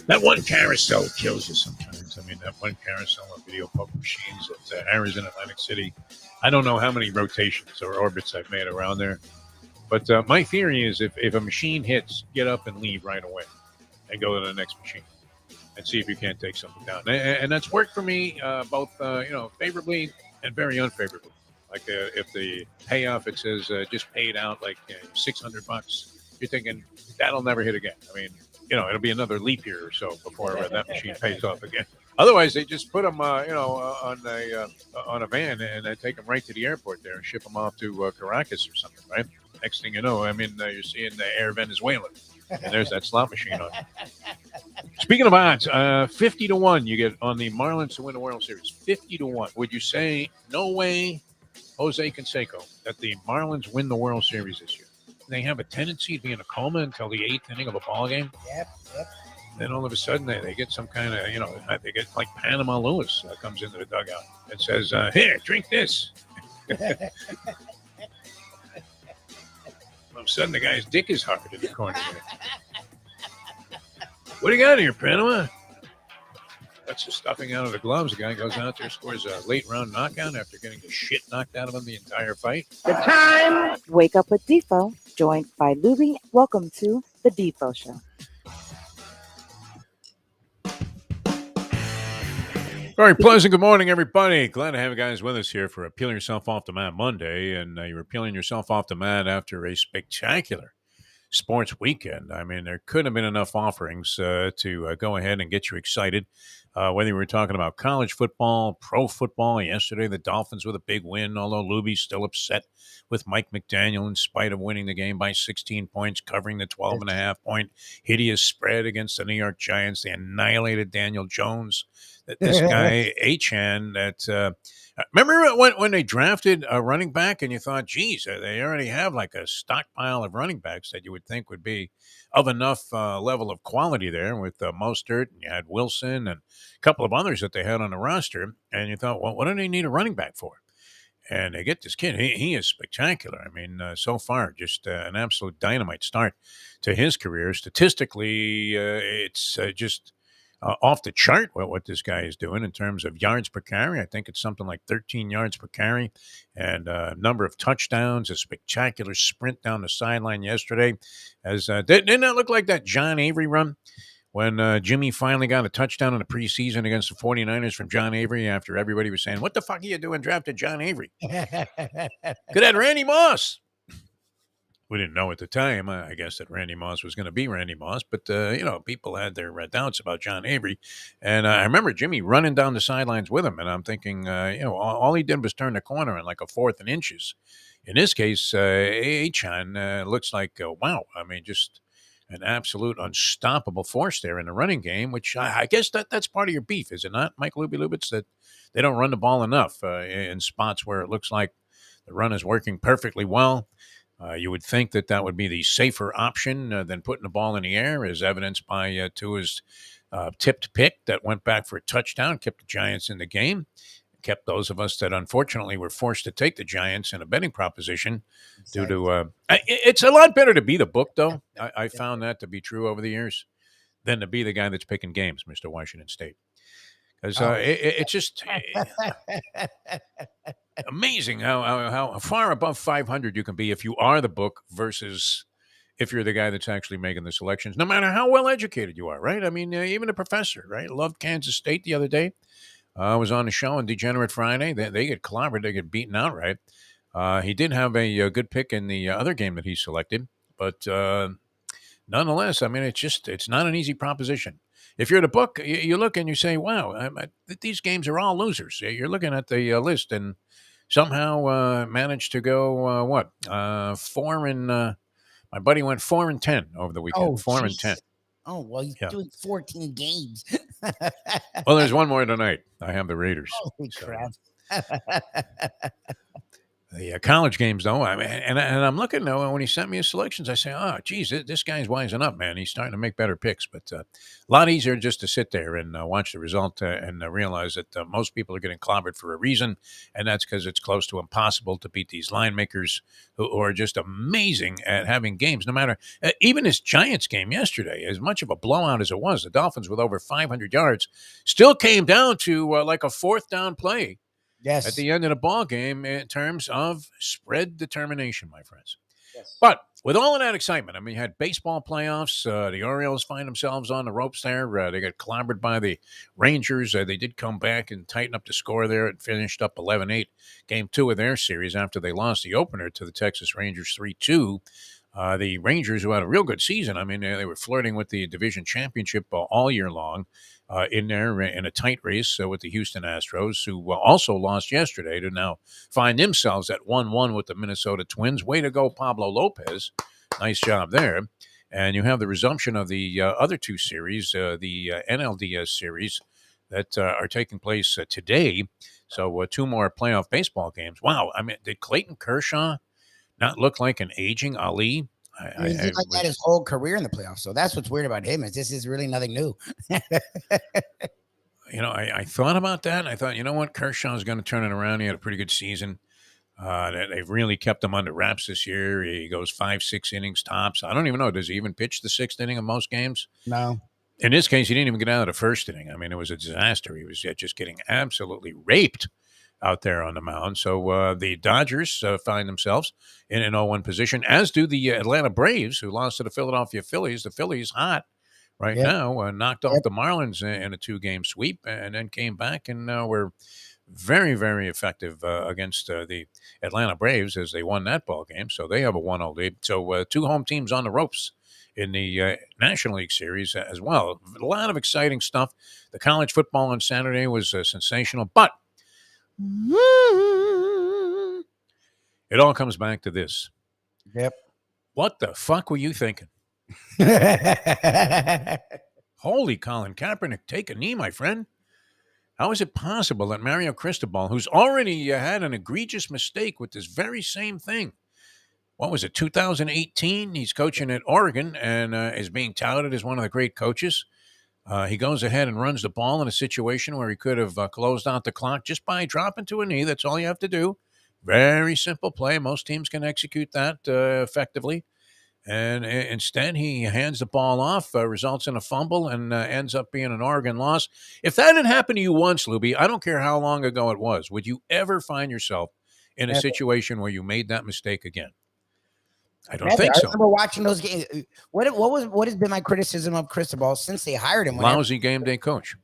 That one carousel kills you sometimes. I mean, that one carousel of video poker machines at Harrah's in Atlantic City. I don't know how many rotations or orbits I've made around there. But my theory is if a machine hits, get up and leave right away and go to the next machine and see if you can't take something down. And that's worked for me both, favorably and very unfavorably. Like if the payoff, it says just paid out like $600, you're thinking that'll never hit again. I mean, it'll be another leap year or so before that machine pays off again. Otherwise, they just put them, on a van and they take them right to the airport there and ship them off to Caracas or something, right? Next thing you know, you're seeing the Air Venezuela, and there's that slot machine on it. Speaking of odds, 50-1 you get on the Marlins to win the World Series. 50-1. Would you say no way, Jose Canseco, that the Marlins win the World Series this year? They have a tendency to be in a coma until the 8th inning of a ball game. Yep. Then all of a sudden they get some kind of, they get like Panama Lewis comes into the dugout and says, here, drink this. All of a sudden the guy's dick is hard in the corner. What do you got here, Panama? That's the stuffing out of the gloves. The guy goes out there, scores a late round knockout after getting the shit knocked out of him the entire fight. The time. Wake up with Defo, joined by Lubie. Welcome to the Defo Show. Very pleasant. Good morning, everybody. Glad to have you guys with us here for Peeling Yourself Off the Mat Monday. And you were peeling yourself off the mat after a spectacular sports weekend. I mean, there couldn't have been enough offerings to go ahead and get you excited. Whether you were talking about college football, pro football. Yesterday, the Dolphins with a big win, although Lubie's still upset with Mike McDaniel in spite of winning the game by 16 points, covering the 12.5-point hideous spread against the New York Giants. They annihilated Daniel Jones. This guy, Achan, remember when they drafted a running back and you thought, geez, they already have like a stockpile of running backs that you would think would be of enough level of quality there with Mostert, and you had Wilson and a couple of others that they had on the roster. And you thought, well, what do they need a running back for? And they get this kid. He is spectacular. I mean, so far, just an absolute dynamite start to his career. Statistically, it's just off the chart what this guy is doing in terms of yards per carry. I think it's something like 13 yards per carry and a number of touchdowns, a spectacular sprint down the sideline yesterday. Didn't that look like that John Avery run when Jimmy finally got a touchdown in the preseason against the 49ers from John Avery after everybody was saying, what the fuck are you doing drafting John Avery? Could have Randy Moss. We didn't know at the time, I guess, that Randy Moss was going to be Randy Moss. But, people had their doubts about John Avery. And I remember Jimmy running down the sidelines with him. And I'm thinking, all he did was turn the corner in like a 4th and inches. In this case, Achan looks like, wow. I mean, just an absolute unstoppable force there in the running game, which I guess that's part of your beef, is it not, Mike Lubitz, that they don't run the ball enough in spots where it looks like the run is working perfectly well. You would think that would be the safer option than putting the ball in the air, as evidenced by Tua's tipped pick that went back for a touchdown, kept the Giants in the game, kept those of us that unfortunately were forced to take the Giants in a betting proposition due to it's a lot better to be the book, though. I found that to be true over the years than to be the guy that's picking games, Mr. Washington State. Because it's just amazing how far above 500 you can be if you are the book versus if you're the guy that's actually making the selections, no matter how well educated you are, right? I mean, even a professor, right? Loved Kansas State the other day. I was on the show on Degenerate Friday. They get clobbered. They get beaten outright. He did have a good pick in the other game that he selected. But nonetheless, I mean, it's not an easy proposition. If you're the book, you look and you say, wow, these games are all losers. You're looking at the list and somehow managed to go, 4 and my buddy went 4-10 over the weekend. 4-10. Oh, well, he's doing 14 games. Well, there's one more tonight. I have the Raiders. Holy crap. The college games, though, I mean, and I'm looking though when he sent me his selections. I say, "Oh, geez, this guy's wising up, man. He's starting to make better picks." But a lot easier just to sit there and watch the result and realize that most people are getting clobbered for a reason, and that's because it's close to impossible to beat these line makers who are just amazing at having games. No matter even this Giants game yesterday, as much of a blowout as it was, the Dolphins with over 500 yards still came down to like a fourth down play. Yes. At the end of the ball game in terms of spread determination, my friends. Yes. But with all of that excitement, I mean, you had baseball playoffs. The Orioles find themselves on the ropes there. They got clobbered by the Rangers. They did come back and tighten up the score there and finished up 11-8 game 2 of their series after they lost the opener to the Texas Rangers 3-2. The Rangers, who had a real good season, I mean, they were flirting with the division championship all year long. In there in a tight race with the Houston Astros, who also lost yesterday to now find themselves at 1-1 with the Minnesota Twins. Way to go, Pablo Lopez. Nice job there. And you have the resumption of the other two series, the NLDS series that are taking place today. So 2 more playoff baseball games. Wow. I mean, did Clayton Kershaw not look like an aging Ali? He's like that his whole career in the playoffs. So that's what's weird about him is this is really nothing new. I thought about that. And I thought, you know what? Kershaw's going to turn it around. He had a pretty good season. They've really kept him under wraps this year. He goes 5-6 innings tops. I don't even know. Does he even pitch the 6th inning of most games? No. In this case, he didn't even get out of the 1st inning. I mean, it was a disaster. He was just getting absolutely raped out there on the mound. So the Dodgers find themselves in an 0-1 position, as do the Atlanta Braves, who lost to the Philadelphia Phillies. The Phillies hot right now, knocked off the Marlins in a 2-game sweep and then came back and were very, very effective against the Atlanta Braves as they won that ball game. So they have a 1-0 lead. So 2 home teams on the ropes in the National League Series as well. A lot of exciting stuff. The college football on Saturday was sensational, but it all comes back to this. Yep. What the fuck were you thinking? Holy Colin Kaepernick, take a knee, my friend. How is it possible that Mario Cristobal, who's already had an egregious mistake with this very same thing, what was it, 2018? He's coaching at Oregon and is being touted as one of the great coaches. He goes ahead and runs the ball in a situation where he could have closed out the clock just by dropping to a knee. That's all you have to do. Very simple play. Most teams can execute that effectively. And instead, he hands the ball off, results in a fumble, and ends up being an Oregon loss. If that had happened to you once, Lubie, I don't care how long ago it was, would you ever find yourself in a situation where you made that mistake again? I don't think so. I remember watching those games. What has been my criticism of Cristobal since they hired him? Lousy game day coach.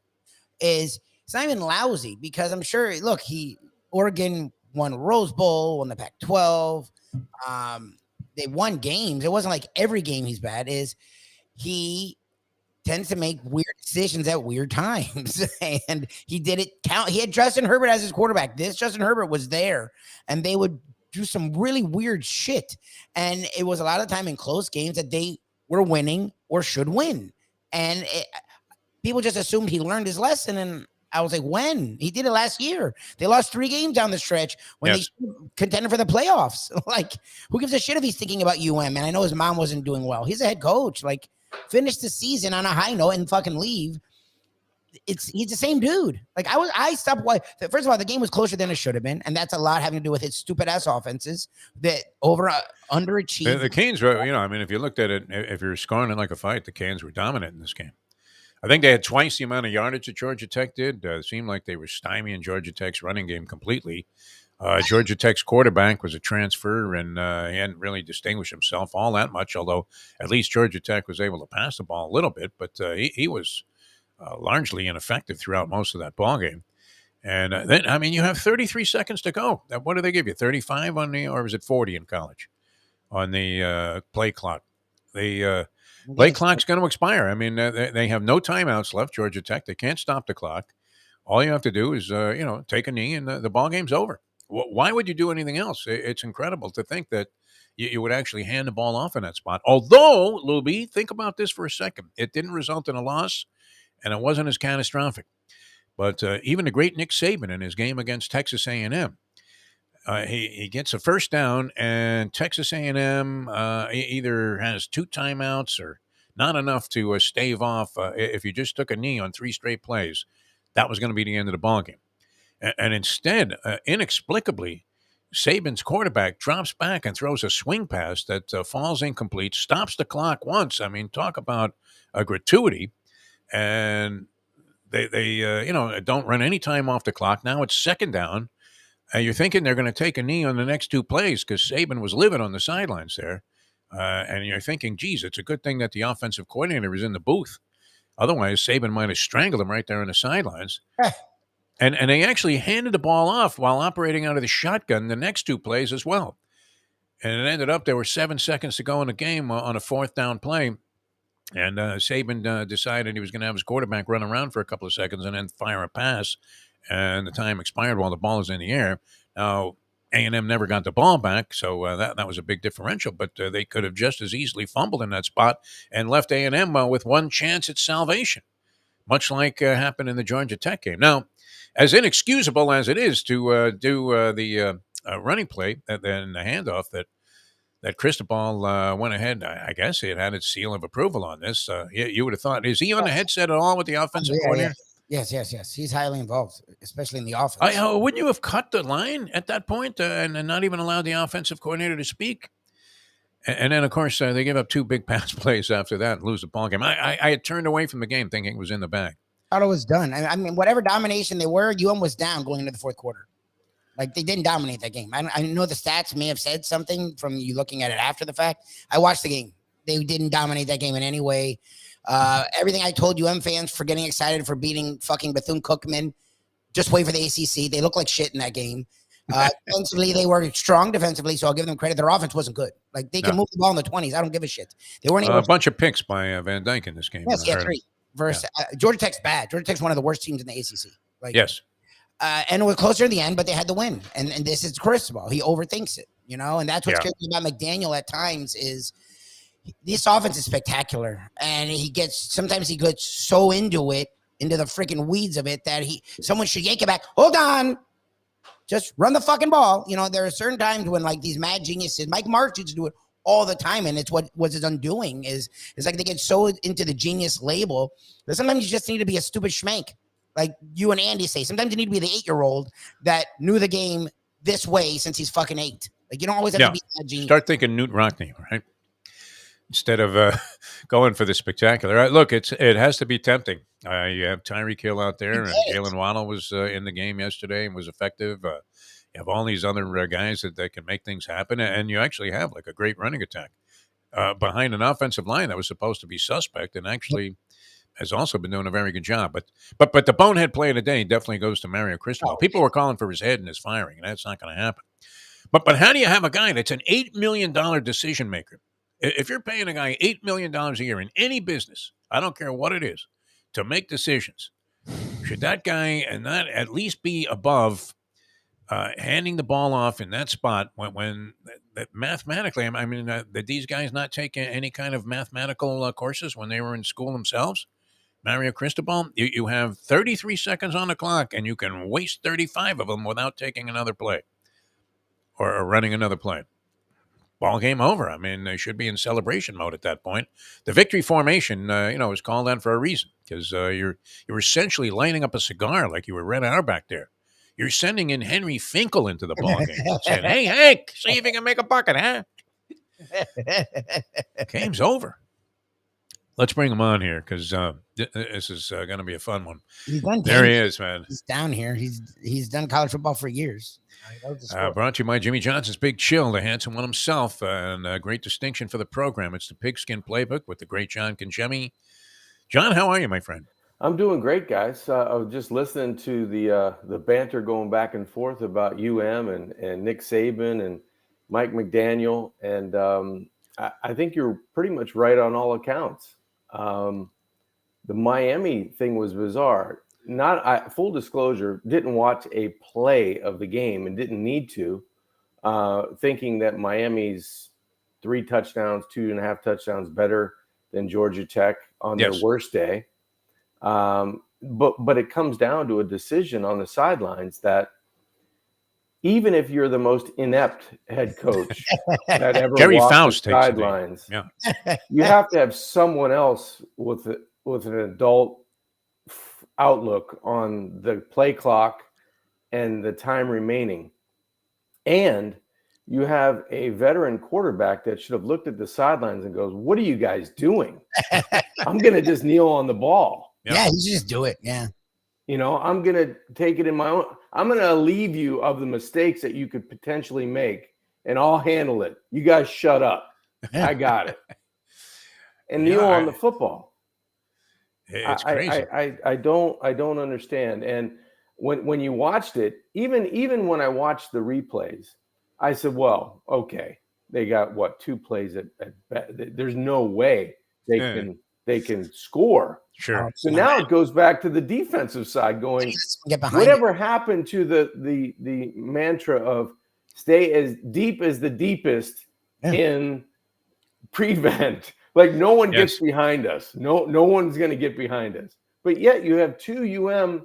It's not even lousy because I'm sure. Look, Oregon won Rose Bowl, won the Pac-12. They won games. It wasn't like every game he's bad. He tends to make weird decisions at weird times, and he did it. He had Justin Herbert as his quarterback. Justin Herbert was there, and they would do some really weird shit. And it was a lot of time in close games that they were winning or should win. And people just assumed he learned his lesson. And I was like, when? He did it last year. They lost 3 games down the stretch when they contended for the playoffs. Like, who gives a shit if he's thinking about UM? And I know his mom wasn't doing well. He's a head coach. Like, finish the season on a high note and fucking leave. He's the same dude. Like I stopped. First of all, the game was closer than it should have been, and that's a lot having to do with his stupid ass offenses that underachieved. The Canes were, I mean, if you looked at it, if you're scoring it like a fight, the Canes were dominant in this game. I think they had twice the amount of yardage that Georgia Tech did. It seemed like they were stymieing Georgia Tech's running game completely. Georgia Tech's quarterback was a transfer, and he hadn't really distinguished himself all that much, although at least Georgia Tech was able to pass the ball a little bit, but he was largely ineffective throughout most of that ball game. And then, I mean, you have 33 seconds to go. What do they give you, 35 on or was it 40 in college on the play clock? The play clock's going to expire. I mean, they have no timeouts left, Georgia Tech. They can't stop the clock. All you have to do is, take a knee and the ball game's over. Why would you do anything else? It's incredible to think that you would actually hand the ball off in that spot. Although, Lubie, think about this for a second. It didn't result in a loss, and it wasn't as catastrophic. But even the great Nick Saban in his game against Texas A&M, He gets a first down, and Texas A&M either has 2 timeouts or not enough to stave off. If you just took a knee on 3 straight plays, that was going to be the end of the ballgame. And instead, inexplicably, Saban's quarterback drops back and throws a swing pass that falls incomplete, stops the clock once. I mean, talk about a gratuity. And they don't run any time off the clock. Now it's second down. You're thinking they're going to take a knee on the next 2 plays because Saban was livid on the sidelines there. And you're thinking, geez, it's a good thing that the offensive coordinator was in the booth. Otherwise, Saban might have strangled him right there on the sidelines. And they actually handed the ball off while operating out of the shotgun the next 2 plays as well. And it ended up there were 7 seconds to go in the game on a 4th down play. And Saban decided he was going to have his quarterback run around for a couple of seconds and then fire a pass. And the time expired while the ball was in the air. Now, A&M never got the ball back, so that was a big differential. But they could have just as easily fumbled in that spot and left A&M with one chance at salvation, much like happened in the Georgia Tech game. Now, as inexcusable as it is to do the running play and then the handoff that Cristobal went ahead, I guess it had its seal of approval on this. You would have thought, is he on the headset at all with the offensive coordinator? Yes. He's highly involved, especially in the offense. Wouldn't you have cut the line at that point and not even allowed the offensive coordinator to speak? And then, of course, they give up 2 big pass plays after that and lose the ball game. I had turned away from the game thinking it was in the bag. I thought it was done. I mean, whatever domination they were, UM was down going into the 4th quarter. Like, they didn't dominate that game. I know the stats may have said something from you looking at it after the fact. I watched the game. They didn't dominate that game in any way. Everything I told UM fans for getting excited for beating fucking Bethune-Cookman, just wait for the ACC. They look like shit in that game. Defensively, they were strong defensively, so I'll give them credit. Their offense wasn't good. Like, they can move the ball in the 20s. I don't give a shit. They weren't able a bunch of picks by Van Dyke in this game. Yes, 3. Versus Georgia Tech's bad. Georgia Tech's one of the worst teams in the ACC. Like, yes. And it was closer to the end, but they had to win. And this is Cristobal. He overthinks it, and that's what's crazy about McDaniel at times is this offense is spectacular. And sometimes he gets so into the freaking weeds of it that someone should yank it back. Hold on. Just run the fucking ball. There are certain times when like these mad geniuses, Mike March used to do it all the time. And it's what was his undoing is like they get so into the genius label that sometimes you just need to be a stupid schmank. Like you and Andy say, sometimes you need to be the 8-year-old that knew the game this way since he's fucking 8. Like you don't always have to be that genius. Start thinking Newt Rockney, right? Instead of going for the spectacular. Look, it has to be tempting. You have Tyreek Hill out there, and Jalen Waddle was in the game yesterday and was effective. You have all these other guys that can make things happen, and you actually have like a great running attack behind an offensive line that was supposed to be suspect and actually has also been doing a very good job. But the bonehead play of the day definitely goes to Mario Cristobal. People were calling for his head and his firing, and that's not going to happen. But how do you have a guy that's an $8 million decision maker? If you're paying a guy $8 million a year in any business, I don't care what it is, to make decisions, should that guy not at least be above handing the ball off in that spot when mathematically, I mean, did these guys not take any kind of mathematical courses when they were in school themselves? Mario Cristobal, you have 33 seconds on the clock, and you can waste 35 of them without taking another play or running another play. Ball game over. I mean, they should be in celebration mode at that point. The victory formation, is called on for a reason because you're essentially lining up a cigar like you were Red Auerbach there. You're sending in Henry Finkel into the ball game, saying, "Hey, Hank, see if you can make a bucket, huh?" Game's over. Let's bring him on here because this is going to be a fun one. There he is, man. He's down here. He's done college football for years. Brought to you by Jimmy Johnson's Big Chill, the handsome one himself, and a great distinction for the program. It's the Pigskin Playbook with the great John Congemi. John, how are you, my friend? I'm doing great, guys. I was just listening to the banter going back and forth about UM and Nick Saban and Mike McDaniel, and I think you're pretty much right on all accounts. The Miami thing was bizarre. Full disclosure, didn't watch a play of the game and didn't need to, thinking that Miami's 3 touchdowns, 2.5 touchdowns better than Georgia Tech on their worst day. But it comes down to a decision on the sidelines that even if you're the most inept head coach that ever Gary walked Faust the takes a sidelines, Yeah. you have to have someone else with an adult outlook on the play clock and the time remaining. And you have a veteran quarterback that should have looked at the sidelines and goes, "What are you guys doing? I'm going to just kneel on the ball. Yeah, you just do it. Yeah. You know, I'm going to take it in my own. I'm going to alleviate you of the mistakes that you could potentially make, and I'll handle it. You guys shut up. I got it." And kneel on the football. It's crazy. I don't understand. And when you watched it, even when I watched the replays, I said, well, okay, they got what, 2 plays at there's no way they can score. Sure. So now it goes back to the defensive side going, whatever happened to the mantra of stay as deep as the deepest in prevent. Like no one gets behind us. No one's going to get behind us. But yet you have 2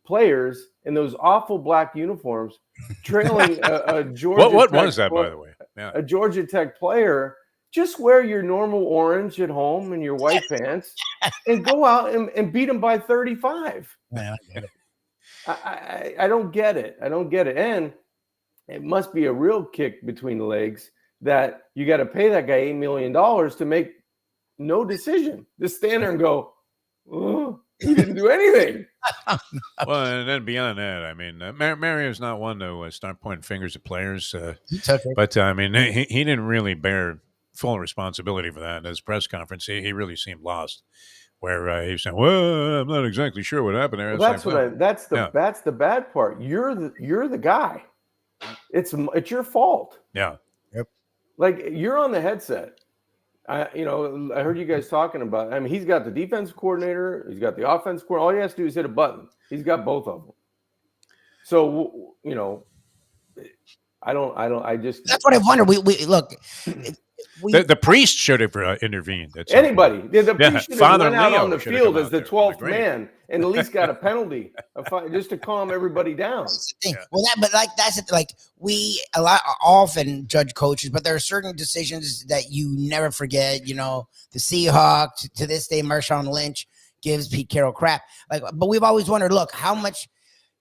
players in those awful black uniforms trailing a Georgia What Tech was that, by the way? Yeah. A Georgia Tech player. Just wear your normal orange at home and your white pants and go out and beat them by 35. Yeah, I don't get it. I don't get it. And it must be a real kick between the legs that you got to pay that guy $8 million to make no decision. Just stand there and go, oh, he didn't do anything. Well, and then beyond that, I mean, Mario's not one to start pointing fingers at players. But, I mean, he didn't really bear full responsibility for that in his press conference. He really seemed lost, where he was saying, well, I'm not exactly sure what happened there. Well, that's the bad part. You're the guy. It's your fault. Yeah. Yep. Like, you're on the headset. I heard you guys talking about. I mean, he's got the defensive coordinator. He's got the offense coordinator. All he has to do is hit a button. He's got both of them. So I just. That's what I wonder. We look. The priest should have intervened. Anybody. The priest should have went out on the field as the 12th man and at least got a penalty just to calm everybody down. That's the thing. Yeah. Well, that's it. Like we often judge coaches, but there are certain decisions that you never forget. You know, the Seahawks to this day, Marshawn Lynch gives Pete Carroll crap. But we've always wondered, look, how much.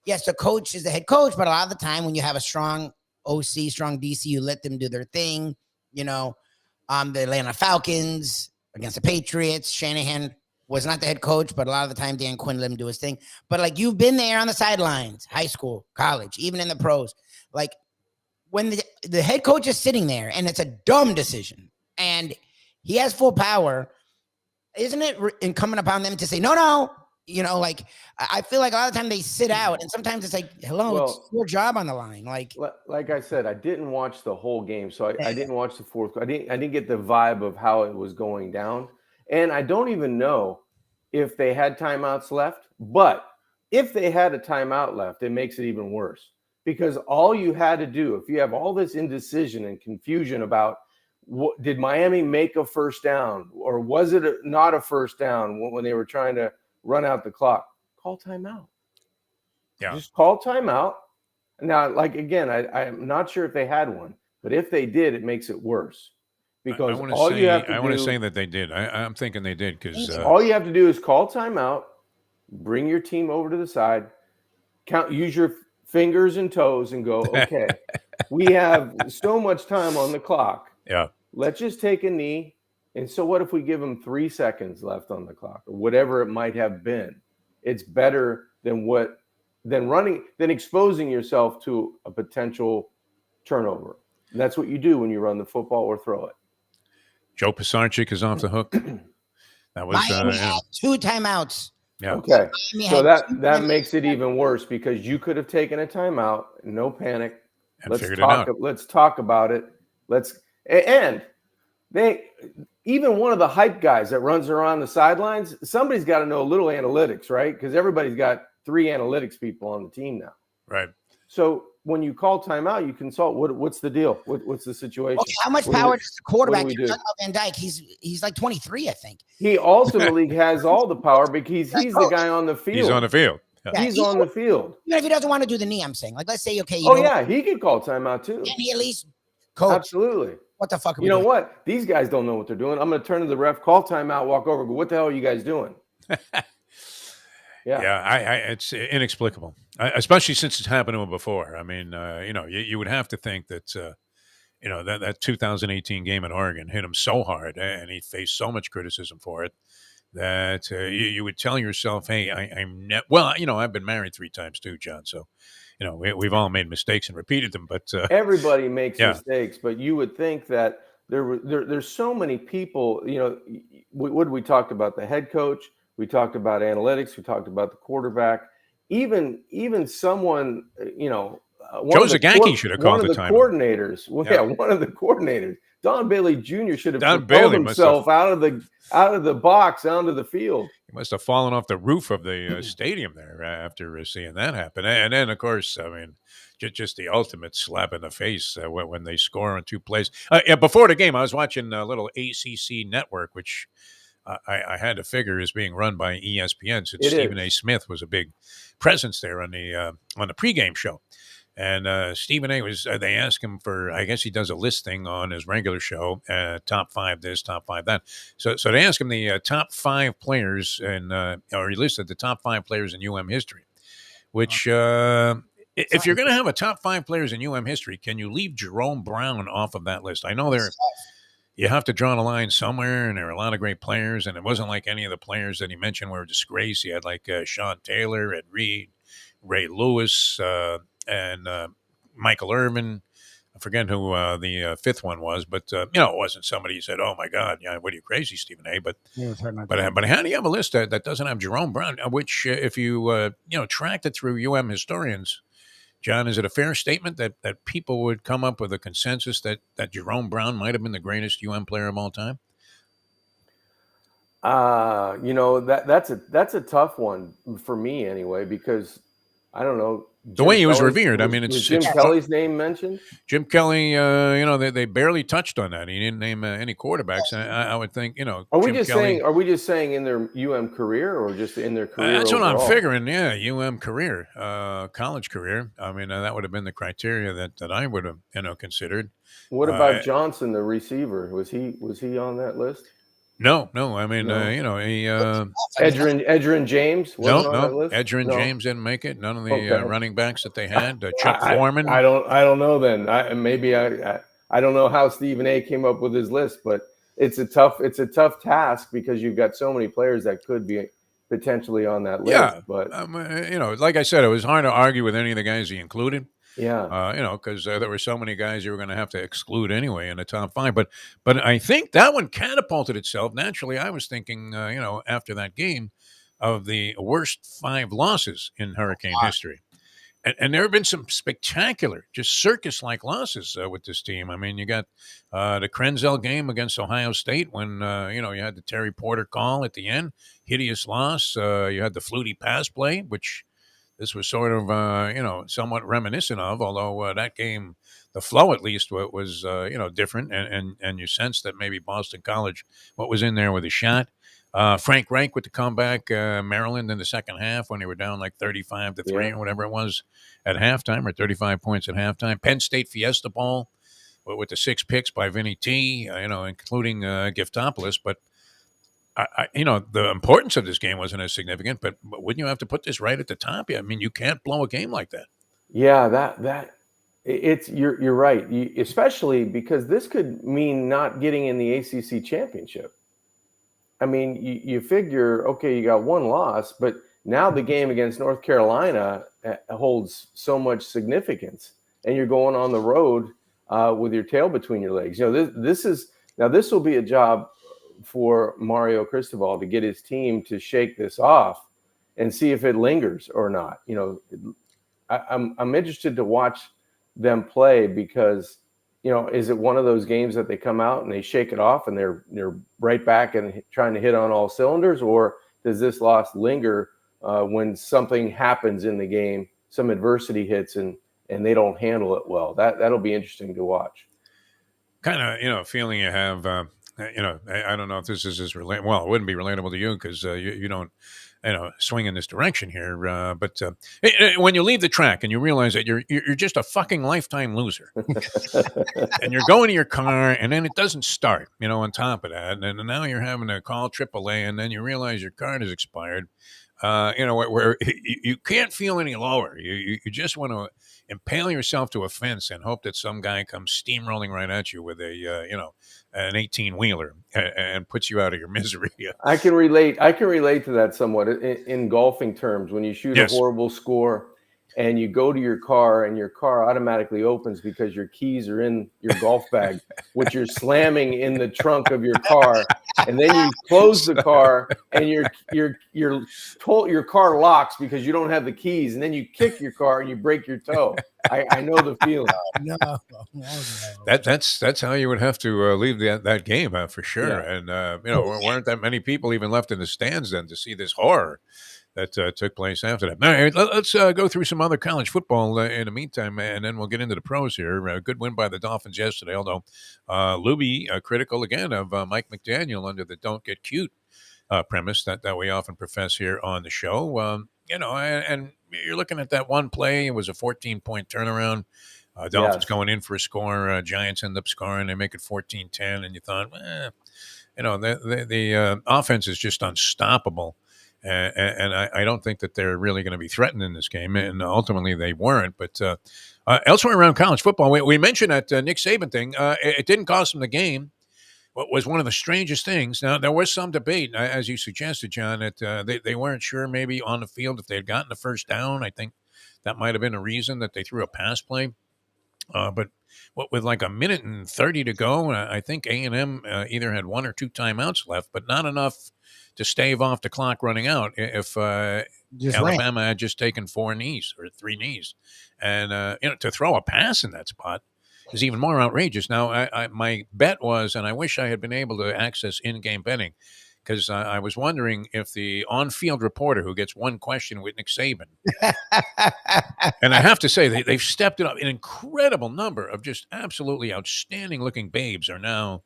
Yes, the coach is the head coach, but a lot of the time when you have a strong OC, strong DC, you let them do their thing. You know. The Atlanta Falcons against the Patriots. Shanahan was not the head coach, but a lot of the time Dan Quinn let him do his thing. But like you've been there on the sidelines, high school, college, even in the pros. Like when the head coach is sitting there and it's a dumb decision and he has full power, isn't it incumbent upon them to say, no, you know, like I feel like a lot of the time they sit out and sometimes it's like, hello, it's your job on the line. Like I said, I didn't watch the whole game. So I didn't watch the fourth. I didn't get the vibe of how it was going down. And I don't even know if they had timeouts left, but if they had a timeout left, it makes it even worse because all you had to do, if you have all this indecision and confusion about did Miami make a first down or was it not a first down when they were trying to run out the clock, call timeout. Yeah. Just call timeout. Now, like, again, I'm not sure if they had one, but if they did, it makes it worse. Because I want to say that they did. I'm thinking they did because all you have to do is call timeout, bring your team over to the side, use your fingers and toes and go, okay, we have so much time on the clock. Yeah. Let's just take a knee. And so what if we give them 3 seconds left on the clock or whatever it might have been? It's better than exposing yourself to a potential turnover. And that's what you do when you run the football or throw it. Joe Pisarcik is off the hook. That was 2 timeouts. Yeah. Okay. So that makes it even worse because you could have taken a timeout, no panic. Let's talk about it. Even one of the hype guys that runs around the sidelines, somebody's got to know a little analytics, right? Because everybody's got 3 analytics people on the team now. Right. So when you call timeout, you consult. What's the deal? What's the situation? Okay, how much power does the quarterback have? Van Dyke, he's like 23, I think. He ultimately has all the power because he's the guy on the field. He's on the field. Yeah, He's on the field. Even if he doesn't want to do the knee, I'm saying, like, let's say, okay, you Oh know, yeah, he could call timeout too. can he at least coach? Absolutely. What the fuck are we You know doing? what? These guys don't know what they're doing. I'm going to turn to the ref, call timeout, walk over, go, what the hell are you guys doing? Yeah, it's inexplicable, especially since it's happened to him before. I mean, you would have to think that, that 2018 game in Oregon hit him so hard and he faced so much criticism for it that you would tell yourself, hey, I've been married 3 times too, John. So, we've all made mistakes and repeated them, but everybody makes yeah. mistakes, but you would think that there's so many people, we talked about the head coach, we talked about analytics, we talked about the quarterback, even someone, Joe Zagacki should have called one of the timeout. coordinators. Well, yeah, one of the coordinators. Don Bailey Jr. should have Don propelled Bailey himself out of the box onto the field. He must have fallen off the roof of the stadium there after seeing that happen. And then, of course, I mean, just the ultimate slap in the face when they score on 2 plays. Before the game, I was watching a little ACC network, which I had to figure is being run by ESPN, since Stephen A. Smith was a big presence there on the pregame show. And Stephen A. they asked him for, I guess he does a listing on his regular show, top 5 this, top 5 that. So they asked him the top 5 players, or he listed the top 5 players in UM history, which, if you're going to have a top 5 players in UM history, can you leave Jerome Brown off of that list? I know you have to draw a line somewhere, and there are a lot of great players, and it wasn't like any of the players that he mentioned were a disgrace. He had like Sean Taylor, Ed Reed, Ray Lewis, and Michael Irvin. I forget who the 5th one was, but it wasn't somebody who said, "Oh my God, what are you crazy, Stephen A." But how do you have a list that doesn't have Jerome Brown? Which, if you tracked it through UM historians, John, is it a fair statement that people would come up with a consensus that Jerome Brown might have been the greatest UM player of all time? That's a tough one for me anyway, because I don't know. The way he was revered. I mean, was Jim Kelly's name mentioned? Jim Kelly, they barely touched on that. He didn't name any quarterbacks. And I would think, Are we just saying in their UM career, or just in their career? That's overall? what I'm figuring. Yeah, UM career, college career. I mean, that would have been the criteria that I would have considered. What about Johnson, the receiver? Was he on that list? No. I mean, he Edgerrin James wasn't on that list? Edgerrin James didn't make it. None of the running backs that they had. Chuck Foreman. I don't know. Then I don't know how Stephen A. came up with his list, but it's a tough task, because you've got so many players that could be potentially on that list. Yeah, but like I said, it was hard to argue with any of the guys he included. Yeah. Because there were so many guys you were going to have to exclude anyway in the top 5. But I think that one catapulted itself. Naturally, I was thinking, after that game, of the worst 5 losses in Hurricane history. And there have been some spectacular, just circus-like losses with this team. I mean, you got the Krenzel game against Ohio State when, you had the Terry Porter call at the end. Hideous loss. You had the Flutie pass play, which this was sort of, somewhat reminiscent of, although that game, the flow at least was different. And you sense that maybe Boston College, what was in there with a shot. Frank Reich with the comeback, Maryland in the second half when they were down like 35-3 or whatever it was at halftime, or 35 points at halftime. Penn State Fiesta Bowl with the 6 picks by Vinny T, including Giftopoulos. But the importance of this game wasn't as significant, but wouldn't you have to put this right at the top? I mean, you can't blow a game like that. Yeah, you're right, especially because this could mean not getting in the ACC championship. I mean, you figure, okay, you got 1 loss, but now the game against North Carolina holds so much significance, and you're going on the road with your tail between your legs. This will be a job for Mario Cristobal to get his team to shake this off and see if it lingers or not. I'm interested to watch them play, because is it one of those games that they come out and they shake it off and they're right back and trying to hit on all cylinders, or does this loss linger when something happens in the game, some adversity hits, and they don't handle it well? That'll be interesting to watch. Kind of, feeling you have I don't know if this is as relatable. Well, it wouldn't be relatable to you because you don't, swing in this direction here. But when you leave the track and you realize that you're just a fucking lifetime loser, and you're going to your car, and then it doesn't start. On top of that, and now you're having to call AAA, and then you realize your card is expired. Where you can't feel any lower. You just want to impale yourself to a fence and hope that some guy comes steamrolling right at you with an 18-wheeler and puts you out of your misery. I can relate to that somewhat in golfing terms. When you shoot Yes. a horrible score and you go to your car and your car automatically opens because your keys are in your golf bag, which you're slamming in the trunk of your car, and then you close the car and your car locks because you don't have the keys, and then you kick your car and you break your toe. I know the feeling. No. That's how you would have to leave that game for sure. Yeah. And weren't that many people even left in the stands then to see this horror that took place after that. All right, let's go through some other college football in the meantime, and then we'll get into the pros here. A good win by the Dolphins yesterday, although Lubie critical again of Mike McDaniel under the "don't get cute" premise that we often profess here on the show. And you're looking at that one play. It was a 14-point turnaround. Dolphins going in for a score. Giants end up scoring. They make it 14-10, and you thought, the offense is just unstoppable. And I don't think that they're really going to be threatened in this game. And ultimately, they weren't. But elsewhere around college football, we mentioned that Nick Saban thing. It didn't cost them the game. What was one of the strangest things. Now, there was some debate, as you suggested, John, that they weren't sure maybe on the field if they had gotten the first down. I think that might have been a reason that they threw a pass play. But with like a minute and 30 to go, I think A&M either had one or two timeouts left, but not enough to stave off the clock running out if Alabama had just taken 4 knees or 3 knees. And, to throw a pass in that spot is even more outrageous. Now, my bet was, and I wish I had been able to access in-game betting, because I was wondering if the on-field reporter who gets one question with Nick Saban, and I have to say, they've stepped it up. An incredible number of just absolutely outstanding-looking babes are now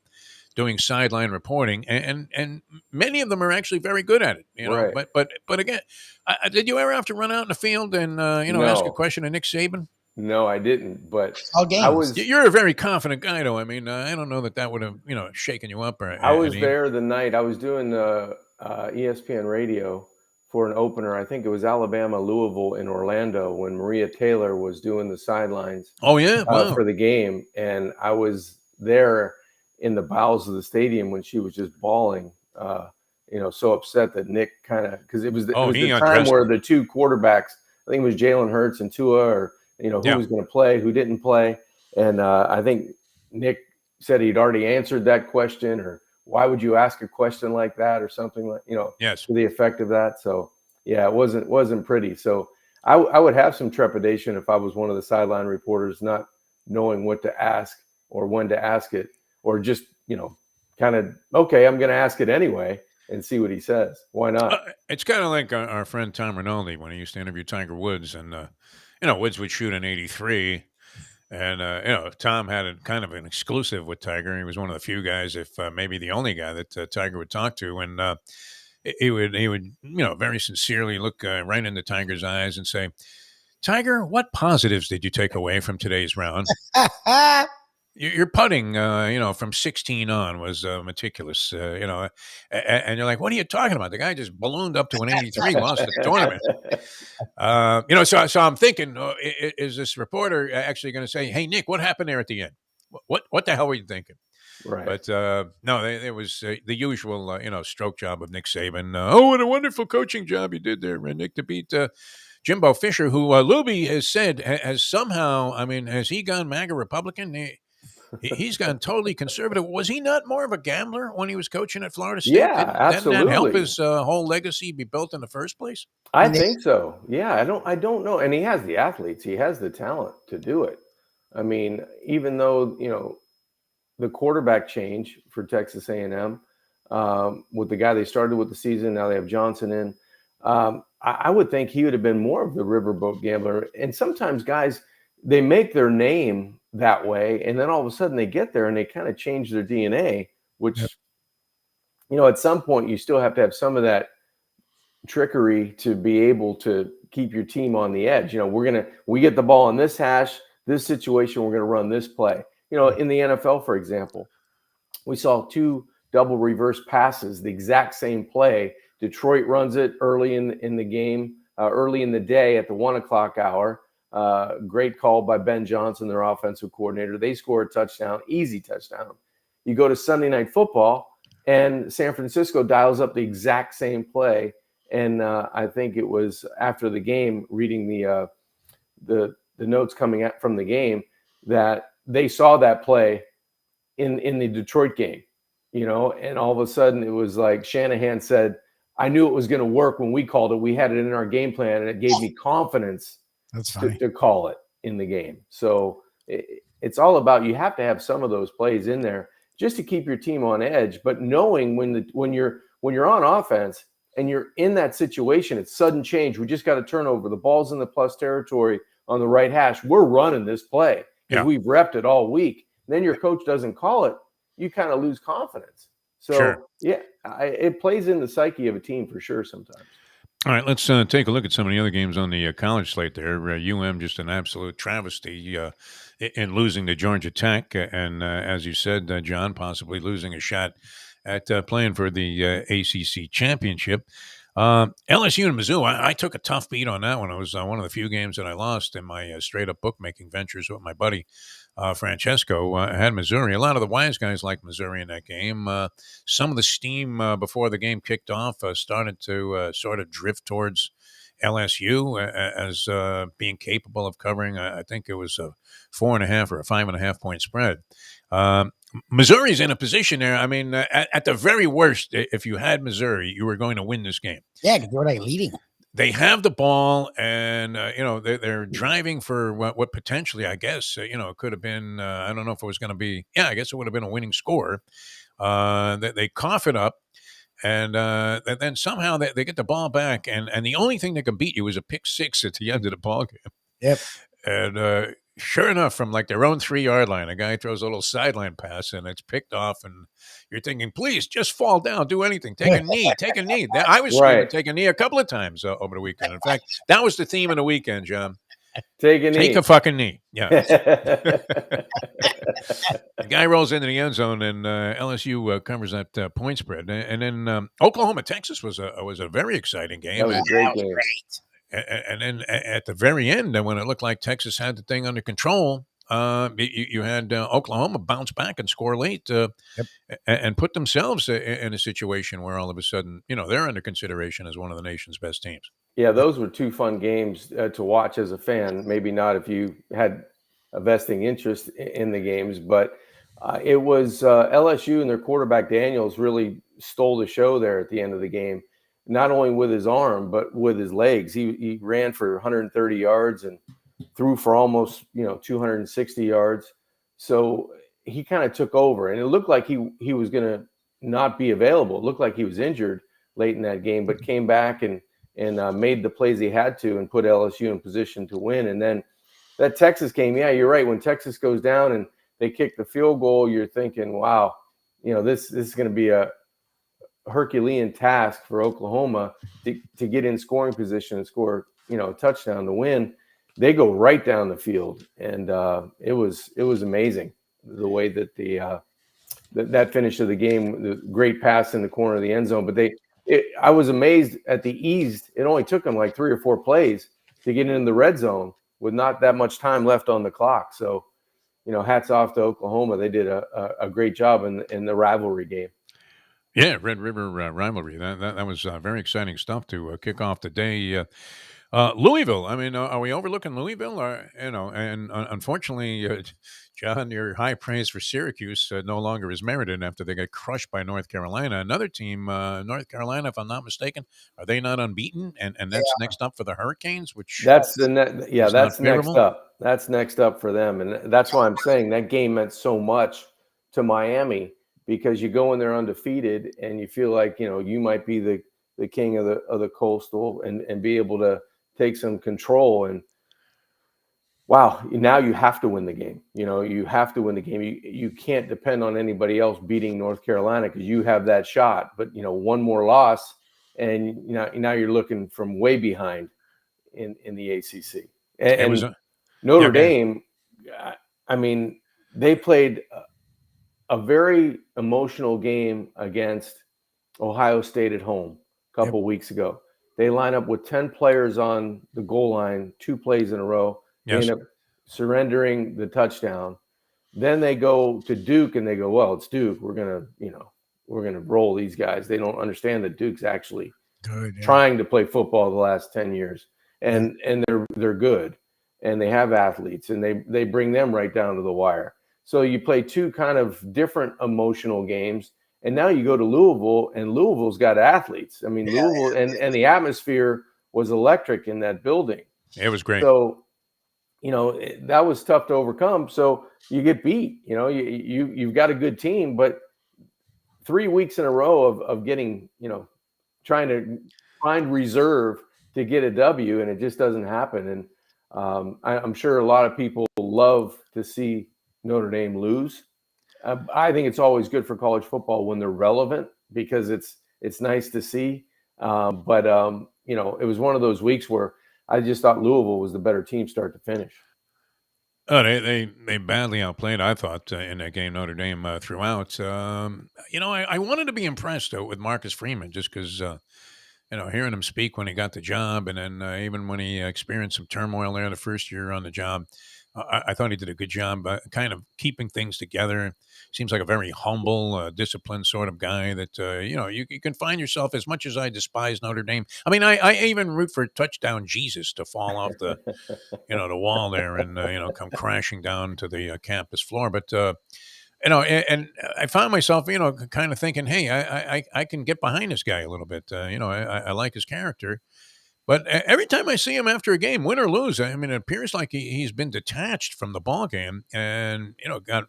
doing sideline reporting, and many of them are actually very good at it. Right. But again, did you ever have to run out in the field and No. ask a question of Nick Saban? No, I didn't. But All games. You're a very confident guy, though. I mean, I don't know that would have shaken you up. I was there the night I was doing ESPN radio for an opener. I think it was Alabama Louisville in Orlando when Maria Taylor was doing the sidelines. Oh yeah, wow. For the game, and I was there in the bowels of the stadium when she was just bawling. So upset that Nick because it was the time where the two quarterbacks, I think it was Jalen Hurts and Tua, or who was going to play, who didn't play. And I think Nick said he'd already answered that question, or why would you ask a question like that, or something like, yes, to the effect of that. So yeah, it wasn't pretty. So I would have some trepidation if I was one of the sideline reporters, not knowing what to ask or when to ask it, or just, kind of, okay, I'm going to ask it anyway and see what he says. Why not? It's kind of like our friend Tom Rinaldi when he used to interview Tiger Woods, and Woods would shoot an 83, and Tom had kind of an exclusive with Tiger. He was one of the few guys, if maybe the only guy, that Tiger would talk to, and he would very sincerely look right into Tiger's eyes and say, "Tiger, what positives did you take away from today's round?" Your putting, from 16 on was meticulous, and you're like, what are you talking about? The guy just ballooned up to an 83, lost the tournament. So I'm thinking, is this reporter actually going to say, hey, Nick, what happened there at the end? What the hell were you thinking? Right. But no, there was the usual, stroke job of Nick Saban. Oh, what a wonderful coaching job you did there, Nick, to beat Jimbo Fisher, who Lubie has said has somehow, has he gone MAGA Republican? He's gone totally conservative. Was he not more of a gambler when he was coaching at Florida State? Yeah, absolutely. Didn't that help his whole legacy be built in the first place? I think so. Yeah, I don't know. And he has the athletes. He has the talent to do it. I mean, even though, the quarterback change for Texas A&M with the guy they started with the season, now they have Johnson in. I would think he would have been more of the riverboat gambler. And sometimes guys, they make their name that way, and then all of a sudden they get there and they kind of change their DNA, which at some point you still have to have some of that trickery to be able to keep your team on the edge. We get the ball in this hash, this situation, we're going to run this play. In the NFL, for example, we saw 2 double reverse passes, the exact same play. Detroit runs it early in the game, early in the day at the 1:00 hour. Great call by Ben Johnson, their offensive coordinator. They score a touchdown, easy touchdown. You go to Sunday Night Football, and San Francisco dials up the exact same play. And I think it was after the game, reading the notes coming out from the game, that they saw that play in the Detroit game, and all of a sudden it was like Shanahan said, I knew it was going to work when we called it. We had it in our game plan, and it gave me confidence to call it in the game. So it's all about, you have to have some of those plays in there just to keep your team on edge. But knowing when you're on offense and you're in that situation, it's sudden change. We just got a turnover. The ball's in the plus territory on the right hash. We're running this play because we've repped it all week. Then your coach doesn't call it. You kind of lose confidence. So, it plays in the psyche of a team for sure sometimes. All right, let's take a look at some of the other games on the college slate there. Just an absolute travesty in losing to Georgia Tech. And as you said, John, possibly losing a shot at playing for the ACC championship. LSU and Mizzou, I took a tough beat on that one. It was one of the few games that I lost in my straight-up bookmaking ventures with my buddy Francesco. Had Missouri. A lot of the wise guys liked Missouri in that game. Some of the steam before the game kicked off started to sort of drift towards LSU as being capable of covering, I think it was a 4.5 or a 5.5 point spread. Missouri's in a position there. I mean, at the very worst, if you had Missouri, you were going to win this game. Yeah, because they're like leading. They have the ball, and they're driving for what potentially, I guess, it could have been. I don't know if it was going to be. Yeah, I guess it would have been a winning score. They cough it up, and then somehow they get the ball back, and the only thing that can beat you is a pick six at the end of the ball game. Yep. And sure enough, from like their own 3-yard line, a guy throws a little sideline pass, and it's picked off, and you're thinking, please, just fall down, do anything, take a knee, take a knee. I was screaming, take a knee a couple of times over the weekend. In fact, that was the theme of the weekend, John. Take a knee. Take a fucking knee. Yeah. The guy rolls into the end zone, and LSU covers that point spread. And then Oklahoma, Texas was a very exciting game. That was a great game. And then at the very end, when it looked like Texas had the thing under control, you had Oklahoma bounce back and score late and put themselves in a situation where all of a sudden, they're under consideration as one of the nation's best teams. Yeah, those were 2 fun games to watch as a fan. Maybe not if you had a vesting interest in the games, but it was LSU and their quarterback Daniels really stole the show there at the end of the game. Not only with his arm, but with his legs. He ran for 130 yards and threw for almost 260 yards. So he kind of took over, and it looked like he was going to not be available. It looked like he was injured late in that game, but came back and made the plays he had to and put LSU in position to win. And then that Texas game, yeah, you're right. When Texas goes down and they kick the field goal, you're thinking, wow, this is going to be a Herculean task for Oklahoma to get in scoring position and score, a touchdown to win. They go right down the field, and it was amazing the way that that finish of the game, the great pass in the corner of the end zone. But I was amazed at the ease. It only took them like 3 or 4 plays to get in the red zone with not that much time left on the clock. So, hats off to Oklahoma. They did a great job in the rivalry game. Yeah, Red River rivalry. That was very exciting stuff to kick off the day. Louisville. I mean, are we overlooking Louisville? Or, and unfortunately, John, your high praise for Syracuse no longer is merited after they got crushed by North Carolina. Another team, North Carolina, if I'm not mistaken, are they not unbeaten? And that's next up for the Hurricanes, which that's that's next up. That's next up for them, and that's why I'm saying that game meant so much to Miami, because you go in there undefeated and you feel like you might be the king of the coastal and be able to take some control. And wow, now you have to win the game. You have to win the game. You can't depend on anybody else beating North Carolina because you have that shot. But one more loss, and now you're looking from way behind in the ACC. It was And Notre go ahead. Dame, I mean, they played a very emotional game against Ohio State at home a couple Yep. weeks ago. They line up with 10 players on the goal line, 2 plays in a row. They Yes. end up surrendering the touchdown. Then they go to Duke and they go, well, it's Duke. We're gonna roll these guys. They don't understand that Duke's actually Good. Yeah. trying to play football the last 10 years. And they're good. And they have athletes and they bring them right down to the wire. So you play 2 kind of different emotional games. And now you go to Louisville, and Louisville's got athletes. I mean, Louisville and the atmosphere was electric in that building. It was great. So, that was tough to overcome. So you get beat. You've got a good team, but 3 weeks in a row of getting, trying to find reserve to get a W, and it just doesn't happen. And I'm sure a lot of people love to see Notre Dame lose. I think it's always good for college football when they're relevant because it's nice to see. But it was one of those weeks where I just thought Louisville was the better team start to finish. Oh, they badly outplayed, I thought, in that game, Notre Dame throughout. I wanted to be impressed with Marcus Freeman just because, hearing him speak when he got the job, and then even when he experienced some turmoil there the first year on the job, I thought he did a good job kind of keeping things together. Seems like a very humble, disciplined sort of guy that, you can find yourself, as much as I despise Notre Dame. I mean, I even root for touchdown Jesus to fall off the wall there and, come crashing down to the campus floor. But, and I found myself, kind of thinking, hey, I can get behind this guy a little bit. I like his character. But every time I see him after a game, win or lose, I mean, it appears like he's been detached from the ball game, and got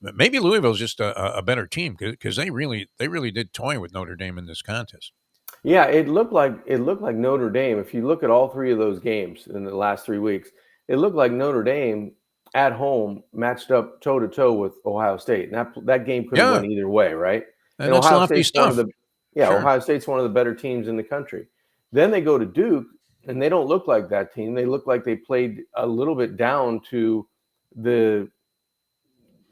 maybe Louisville's just a better team because they really did toy with Notre Dame in this contest. Yeah, it looked like Notre Dame. If you look at all 3 of those games in the last 3 weeks, it looked like Notre Dame at home matched up toe to toe with Ohio State, and that game could have Yeah, went either way, right? and And that's lofty stuff. Sure. Ohio State's one of the better teams in the country. Then they go to Duke, and they don't look like that team. They look like they played a little bit down to the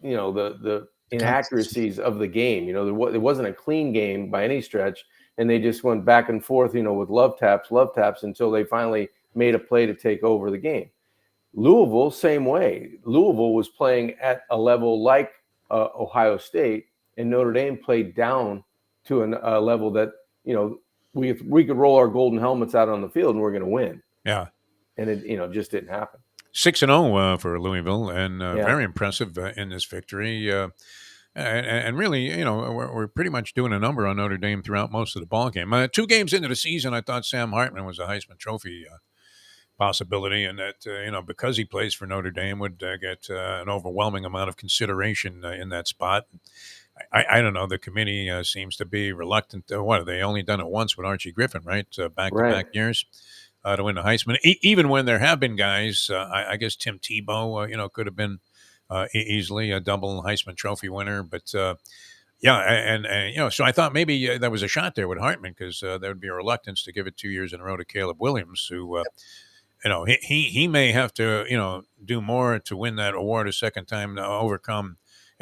the inaccuracies of the game. It wasn't a clean game by any stretch, and they just went back and forth, with love taps until they finally made a play to take over the game. Louisville, same way. Louisville was playing at a level like Ohio State, and Notre Dame played down to a level that we could roll our golden helmets out on the field and we're going to win. Yeah, and it just didn't happen. 6-0 for Louisville, and Yeah. very impressive in this victory. And really, we're pretty much doing a number on Notre Dame throughout most of the ball game. 2 games into the season, I thought Sam Hartman was a Heisman Trophy possibility, and that because he plays for Notre Dame, would get an overwhelming amount of consideration in that spot. I don't know. The committee seems to be reluctant. What have they only done it once with Archie Griffin, right? Back-to-back years to win the Heisman. Even when there have been guys, I guess Tim Tebow, could have been easily a double Heisman Trophy winner. But yeah, and so I thought maybe there was a shot there with Hartman because there would be a reluctance to give it 2 years in a row to Caleb Williams, who he may have to do more to win that award a second time to overcome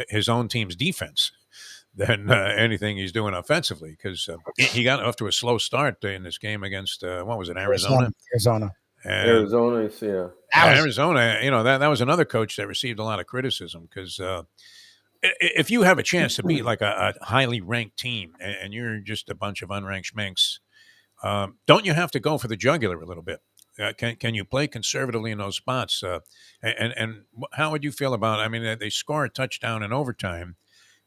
his own team's defense than anything he's doing offensively, because he got off to a slow start in this game against what was it, Arizona? Arizona. Arizona, yeah. Arizona, that was another coach that received a lot of criticism because if you have a chance to beat like a highly ranked team and you're just a bunch of unranked schminks, don't you have to go for the jugular a little bit? Can you play conservatively in those spots? And how would you feel about? I mean, they score a touchdown in overtime,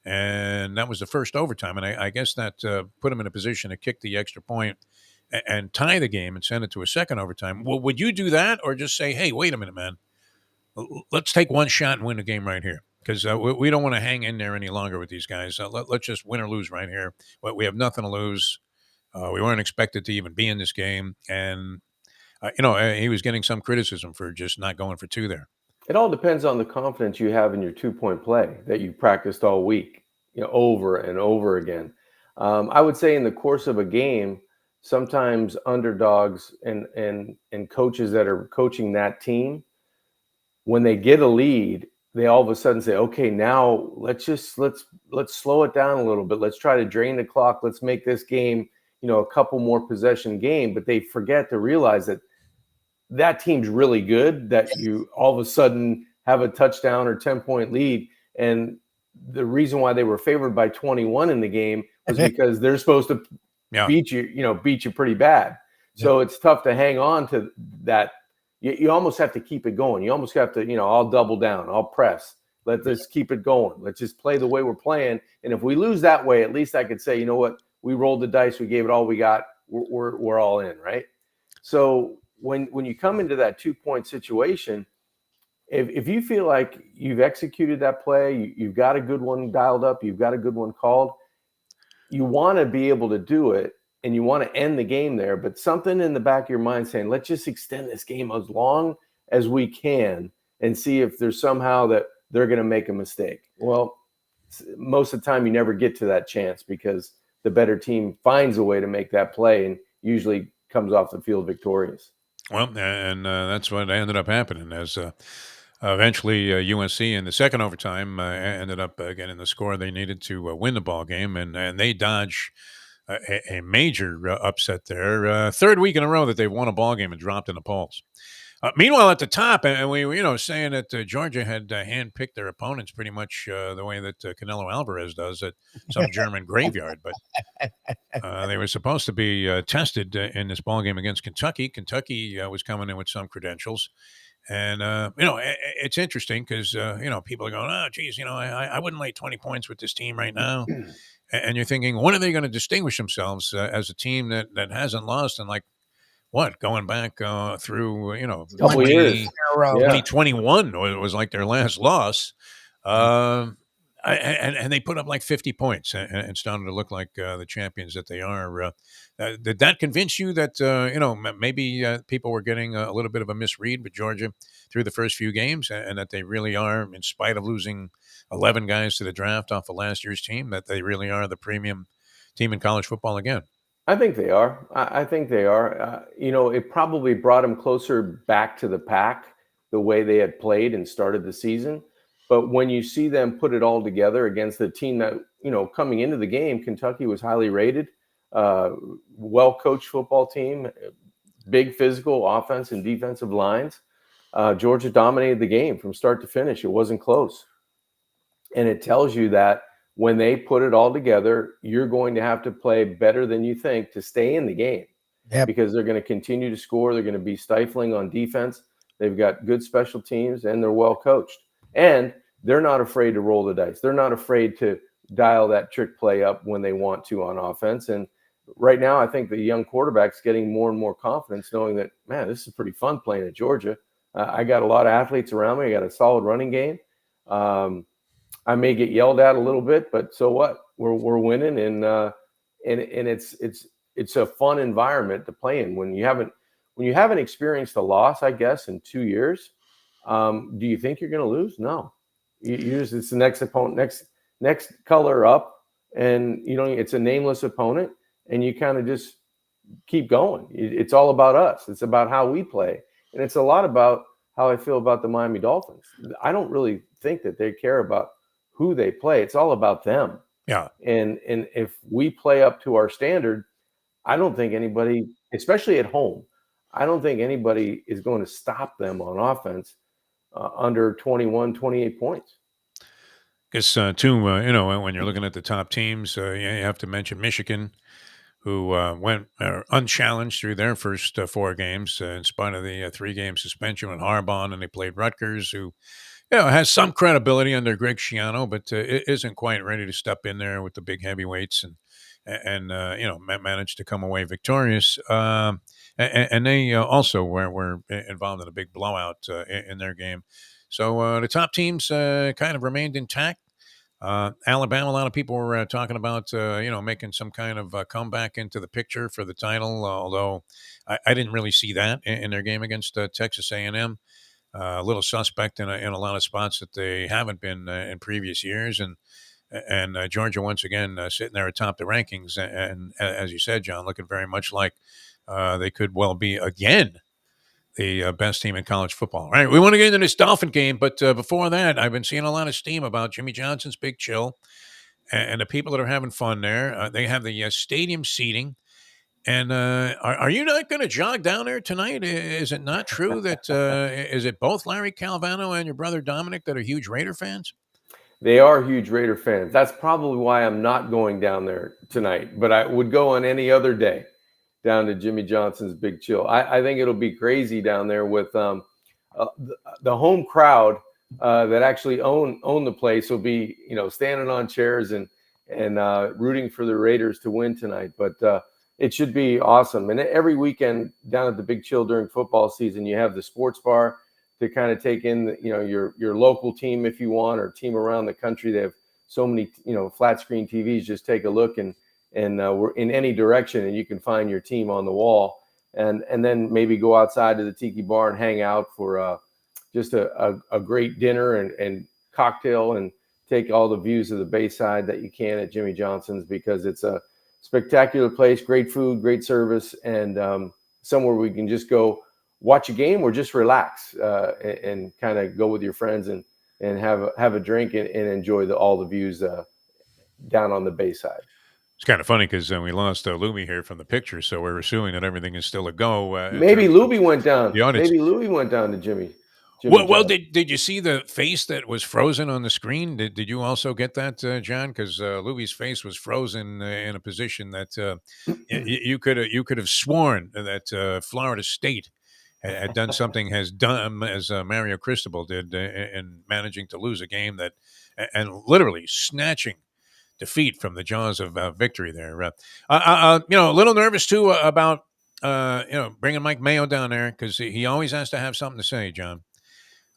and that was the first overtime, and I guess that put them in a position to kick the extra point and tie the game and send it to a second overtime. Well, would you do that, or just say, "Hey, wait a minute, man, let's take one shot and win the game right here"? Because we don't want to hang in there any longer with these guys. Let's just win or lose right here. We have nothing to lose. We weren't expected to even be in this game, and he was getting some criticism for just not going for two there. It all depends on the confidence you have in your 2-point play that you practiced all week, over and over again. I would say in the course of a game, sometimes underdogs and coaches that are coaching that team, when they get a lead, they all of a sudden say, okay, now let's slow it down a little bit. Let's try to drain the clock. Let's make this game, a couple more possession game. But they forget to realize that team's really good, that you all of a sudden have a touchdown or 10-point lead. And the reason why they were favored by 21 in the game was because they're supposed to beat you pretty bad. So it's tough to hang on to that. You almost have to keep it going. You almost have to, I'll double down, I'll press. Let's keep it going. Let's just play the way we're playing. And if we lose that way, at least I could say, you know what? We rolled the dice. We gave it all we got. We're all in, right? So when you come into that 2-point situation, if you feel like you've executed that play, you've got a good one dialed up, you've got a good one called, you want to be able to do it. And you want to end the game there, but something in the back of your mind saying, let's just extend this game as long as we can and see if there's somehow that they're going to make a mistake. Well, most of the time you never get to that chance because the better team finds a way to make that play and usually comes off the field victorious. Well, and that's what ended up happening as eventually USC in the second overtime ended up getting the score they needed to win the ball game, and they dodge a major upset there. Third week in a row that they've won a ball game and dropped in the polls. Meanwhile, at the top, and we were, saying that Georgia had handpicked their opponents pretty much the way that Canelo Alvarez does at some German graveyard. But they were supposed to be tested in this ball game against Kentucky. Kentucky was coming in with some credentials. And, it's interesting because, people are going, oh, geez, I wouldn't lay 20 points with this team right now. And you're thinking, when are they going to distinguish themselves as a team that hasn't lost in going back through, Couple years. 2021 was like their last loss. And they put up like 50 points and started to look like the champions that they are. Did that convince you that, maybe people were getting a little bit of a misread with Georgia through the first few games and that they really are, in spite of losing 11 guys to the draft off of last year's team, that they really are the premium team in college football again? I think they are. I think they are. It probably brought them closer back to the pack the way they had played and started the season. But when you see them put it all together against the team that, coming into the game, Kentucky was highly rated, well-coached football team, big physical offense and defensive lines. Georgia dominated the game from start to finish. It wasn't close. And it tells you that when they put it all together, you're going to have to play better than you think to stay in the game. Yep. Because they're going to continue to score. They're going to be stifling on defense. They've got good special teams, and they're well coached. And they're not afraid to roll the dice. They're not afraid to dial that trick play up when they want to on offense. And right now, I think the young quarterback's getting more and more confidence, knowing that, man, this is pretty fun playing at Georgia. I got a lot of athletes around me. I got a solid running game. I may get yelled at a little bit, but so what? We're winning, and it's a fun environment to play in. When you haven't experienced a loss, I guess, in 2 years, do you think you're going to lose? No, it's the next opponent, next color up, and it's a nameless opponent, and you kind of just keep going. It's all about us. It's about how we play, and it's a lot about how I feel about the Miami Dolphins. I don't really think that they care about who they play. It's all about them. Yeah. And if we play up to our standard, I don't think anybody, especially at home, I don't think anybody is going to stop them on offense under 21, 28 points. Because, too, when you're looking at the top teams, you have to mention Michigan, who went unchallenged through their first 4 games in spite of the 3-game suspension with Harbaugh, and they played Rutgers, who has some credibility under Greg Schiano, but isn't quite ready to step in there with the big heavyweights and managed to come away victorious. And they also were involved in a big blowout in their game. So the top teams kind of remained intact. Alabama, a lot of people were talking about, making some kind of comeback into the picture for the title, although I didn't really see that in their game against Texas A&M. A little suspect in a lot of spots that they haven't been in previous years. And Georgia, once again, sitting there atop the rankings. And as you said, John, looking very much like they could well be again the best team in college football. All right, we want to get into this Dolphin game, but before that, I've been seeing a lot of steam about Jimmy Johnson's Big Chill and the people that are having fun there. They have the stadium seating. And are you not going to jog down there tonight? Is it not true that is it both Larry Calvano and your brother Dominic that are huge Raider fans? They are huge Raider fans. That's probably why I'm not going down there tonight, but I would go on any other day down to Jimmy Johnson's Big Chill. I think it'll be crazy down there with the home crowd that actually own the place will be, standing on chairs and rooting for the Raiders to win tonight. But it should be awesome. And every weekend down at the Big Chill during football season, you have the sports bar to kind of take in, your local team if you want, or team around the country. They have so many, flat screen TVs. Just take a look and we're in any direction, and you can find your team on the wall, and then maybe go outside to the Tiki Bar and hang out for just a great dinner and cocktail, and take all the views of the Bayside that you can at Jimmy Johnson's, because it's a spectacular place, great food, great service, and somewhere we can just go watch a game or just relax and kind of go with your friends and have a drink and enjoy all the views down on the Bayside. It's kind of funny because we lost Lubie here from the picture, so we're assuming that everything is still a go. Maybe Lubie went down. Maybe Lubie went down to Jimmy. Well, did you see the face that was frozen on the screen? Did you also get that, John? Because Lubie's face was frozen in a position that you could have sworn that Florida State had done something as dumb as Mario Cristobal did in managing to lose a game and literally snatching defeat from the jaws of victory there. A little nervous too about bringing Mike Mayo down there, because he always has to have something to say, John.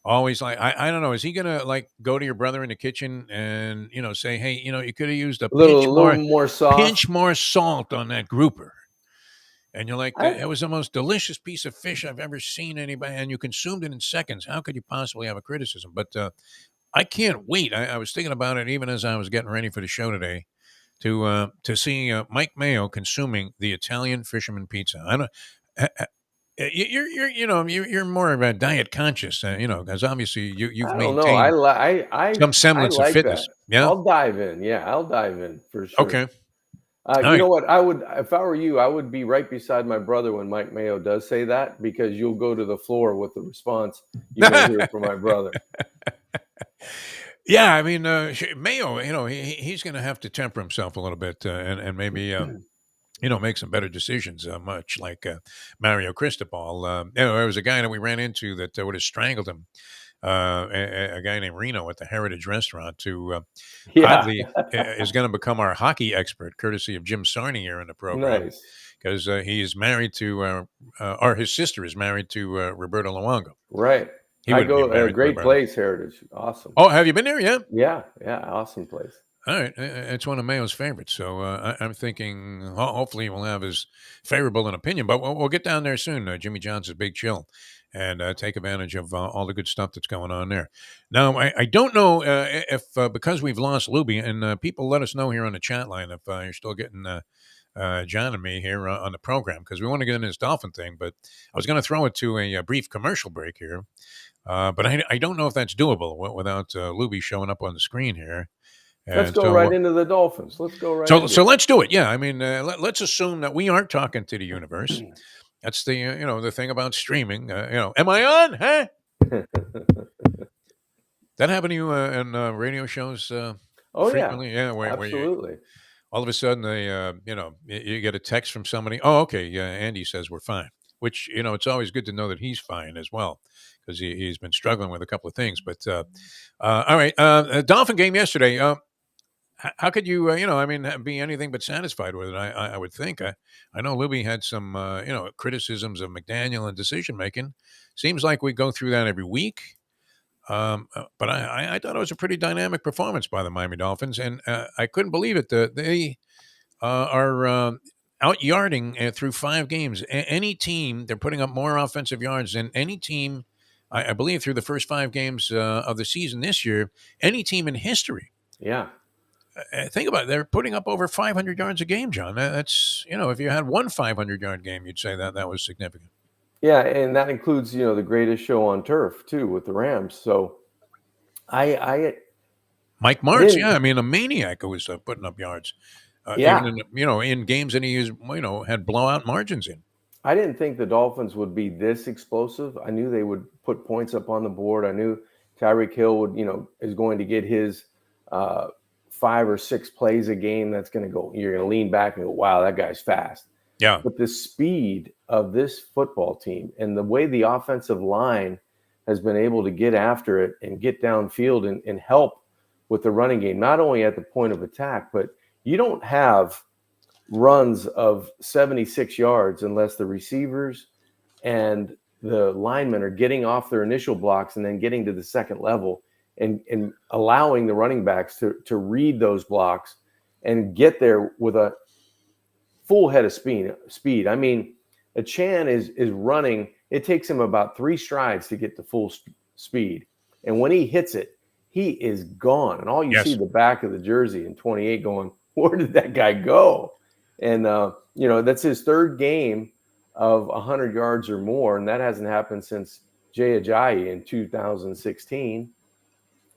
Always, like, I don't know, is he gonna like go to your brother in the kitchen and say, hey, you could have used a little more salt, pinch more salt on that grouper? And you're like, that was the most delicious piece of fish I've ever seen anybody, and you consumed it in seconds. How could you possibly have a criticism? But I can't wait. I was thinking about it even as I was getting ready for the show today, to see Mike Mayo consuming the Italian fisherman pizza. I don't. You're more of a diet conscious, because obviously you've maintained some semblance of fitness. That. Yeah, I'll dive in. Yeah, I'll dive in for sure. Okay. Know what? I would, if I were you, I would be right beside my brother when Mike Mayo does say that, because you'll go to the floor with the response you may hear from my brother. Yeah, I mean, Mayo, he's going to have to temper himself a little bit and maybe, make some better decisions, much like Mario Cristobal. There was a guy that we ran into that would have strangled him, a guy named Reno at the Heritage Restaurant, who oddly is going to become our hockey expert, courtesy of Jim Sarney here in the program. Nice. Because he is married to, or his sister is married to Roberto Luongo. Right. I go a great place, Heritage. Awesome. Oh, have you been there? Yeah. Yeah. Awesome place. All right. It's one of Mayo's favorites. So I'm thinking hopefully we'll have as favorable an opinion. But we'll get down there soon, Jimmy Johnson's Big Chill, and take advantage of all the good stuff that's going on there. Now, I don't know if because we've lost Lubie, and people let us know here on the chat line if you're still getting John and me here on the program, because we want to get into this Dolphin thing. But I was going to throw it to a brief commercial break here. But I don't know if that's doable without Lubie showing up on the screen here. Let's go right into the Dolphins. Let's go right. So let's do it. Yeah, I mean, let's assume that we aren't talking to the universe. That's the the thing about streaming. Am I on? Huh? That happened to you in radio shows? Frequently? Yeah, absolutely. All of a sudden, you get a text from somebody. Oh, okay. Yeah, Andy says we're fine. Which it's always good to know that he's fine as well, because he's been struggling with a couple of things. But all right, Dolphin game yesterday. How could you, be anything but satisfied with it? I would think. I know Lubie had some, criticisms of McDaniel and decision making. Seems like we go through that every week. But I thought it was a pretty dynamic performance by the Miami Dolphins, and I couldn't believe it. They are out yarding through 5 games. Any team, they're putting up more offensive yards than any team, I believe, through the first 5 games of the season this year, any team in history. Yeah. Think about it. They're putting up over 500 yards a game, John. That's, if you had one 500-yard game, you'd say that was significant. Yeah, and that includes, the greatest show on turf, too, with the Rams. So Mike Martz, I mean, a maniac who was putting up yards. Even in games that he had blowout margins in. I didn't think the Dolphins would be this explosive. I knew they would put points up on the board. I knew Tyreek Hill would, is going to get his 5 or 6 plays a game. That's going to go. You're going to lean back and go, "Wow, that guy's fast." Yeah. But the speed of this football team and the way the offensive line has been able to get after it and get downfield and help with the running game, not only at the point of attack, but you don't have runs of 76 yards unless the receivers and the linemen are getting off their initial blocks and then getting to the second level and allowing the running backs to read those blocks and get there with a full head of speed. I mean, a Chan is running. It takes him about 3 strides to get to full speed. And when he hits it, he is gone. And all you see the back of the jersey in 28 going, where did that guy go? And, that's his 3rd game of 100 yards or more. And that hasn't happened since Jay Ajayi in 2016.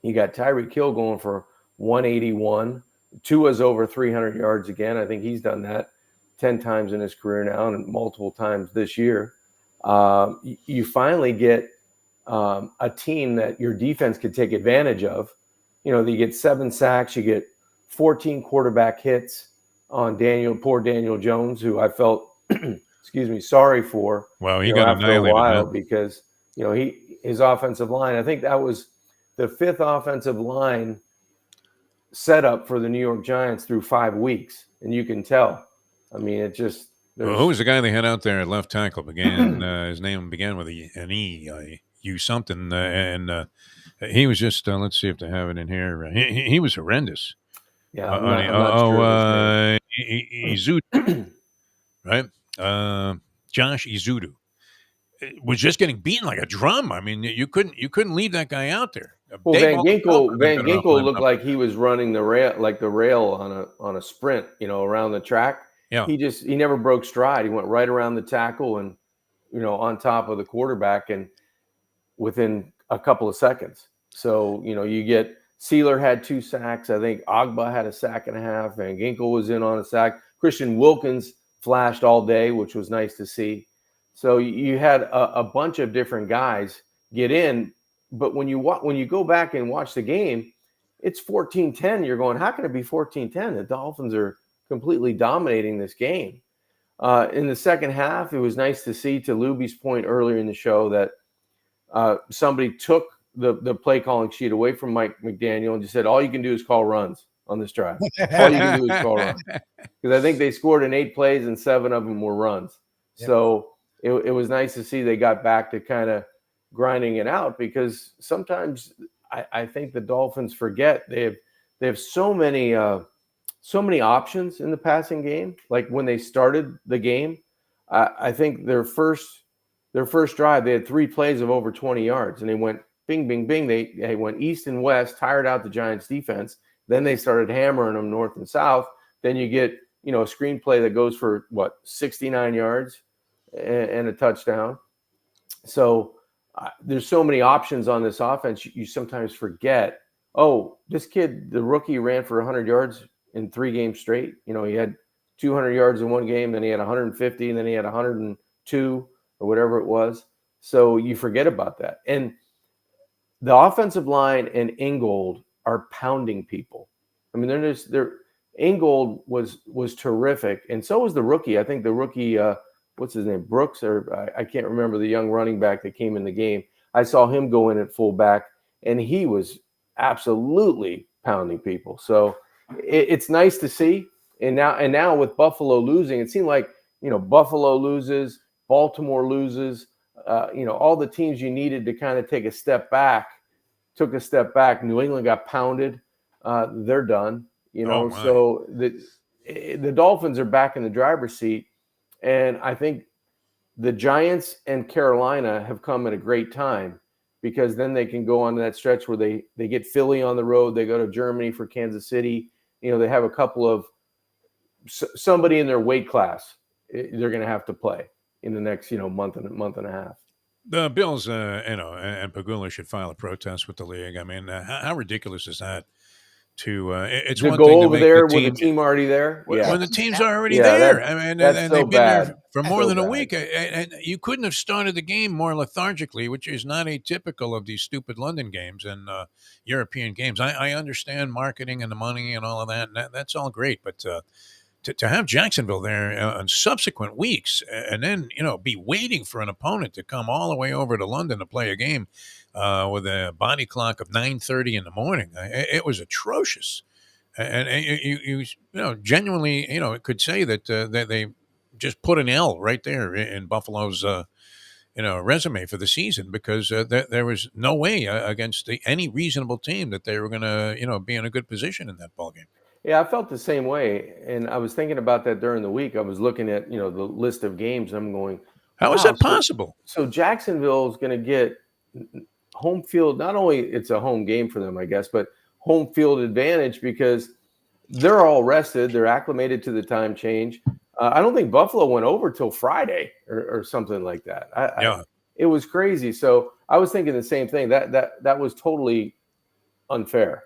You got Tyreek Hill going for 181. Tua's over 300 yards again. I think he's done that 10 times in his career now and multiple times this year. You finally get a team that your defense could take advantage of. You get 7 sacks, you get 14 quarterback hits on poor Daniel Jones, who I felt, sorry for. Well, he got after a annihilated while because his offensive line. I think that was the 5th offensive line setup for the New York Giants through 5 weeks, and you can tell. I mean, it just. Well, who was the guy they had out there at left tackle? His name began with an E, U something, and he was just. Let's see if they have it in here. He was horrendous. Yeah, I'm not sure. Izudu, right? Josh Izudu was just getting beaten like a drum. I mean, you couldn't leave that guy out there. Well, Van Ginkel looked like he was running the rail on a sprint, around the track. Yeah. He never broke stride. He went right around the tackle and, on top of the quarterback and within a couple of seconds. So, you get Sealer had 2 sacks. I think Agba had a sack and a half. Van Ginkel was in on a sack. Christian Wilkins flashed all day, which was nice to see. So you had a bunch of different guys get in. But when you go back and watch the game, it's 14-10. You're going, how can it be 14-10? The Dolphins are completely dominating this game. In the second half, it was nice to see, to Lubie's point earlier in the show, that somebody took the play calling sheet away from Mike McDaniel and just said, all you can do is call runs on this drive. All you can do is call runs. Because I think they scored in 8 plays and 7 of them were runs. Yep. So it was nice to see they got back to kind of grinding it out, because sometimes I think the Dolphins forget they have so many options in the passing game. Like when they started the game, I think their first drive, they had 3 plays of over 20 yards, and they went bing, bing, bing. They went east and west, tired out the Giants defense. Then they started hammering them north and south. Then you get, a screenplay that goes for 69 yards and a touchdown. So there's so many options on this offense. You sometimes forget, this kid, the rookie, ran for 100 yards in 3 games straight. He had 200 yards in one game, then he had 150, and then he had 102 or whatever it was. So you forget about that. And the offensive line and Ingold are pounding people. I mean, Ingold was terrific, and so was the rookie. I think the rookie, what's his name, Brooks, or I can't remember, the young running back that came in the game. I saw him go in at fullback, and he was absolutely pounding people. So it's nice to see. And now with Buffalo losing, it seemed like, Buffalo loses, Baltimore loses, all the teams you needed to kind of take a step back took a step back. New England got pounded. They're done. So the Dolphins are back in the driver's seat, and I think the Giants and Carolina have come at a great time, because then they can go on that stretch where they get Philly on the road. They go to Germany for Kansas City. They have a couple of somebody in their weight class they're going to have to play in the next month and a half. The Bills, and Pagula should file a protest with the league. I mean, how ridiculous is that? It's one go thing over to make there the with team, the team already there. when the team's already there. I mean, that's and so they've been bad. there for more So than a bad. week. And you couldn't have started the game more lethargically, which is not atypical of these stupid London games and European games. I understand marketing and the money and all of that, and that's all great, but to have Jacksonville there on subsequent weeks, and then be waiting for an opponent to come all the way over to London to play a game with a body clock of 9:30 in the morning, it was atrocious. And you genuinely could say that they just put an L right there in Buffalo's resume for the season, because there was no way against any reasonable team that they were going to be in a good position in that ballgame. Yeah, I felt the same way, and I was thinking about that during the week. I was looking at the list of games, and I'm going, how is that possible? So Jacksonville is going to get home field. Not only it's a home game for them, I guess, but home field advantage, because they're all rested. They're acclimated to the time change. I don't think Buffalo went over till Friday or something like that. It was crazy. So I was thinking the same thing. That was totally unfair.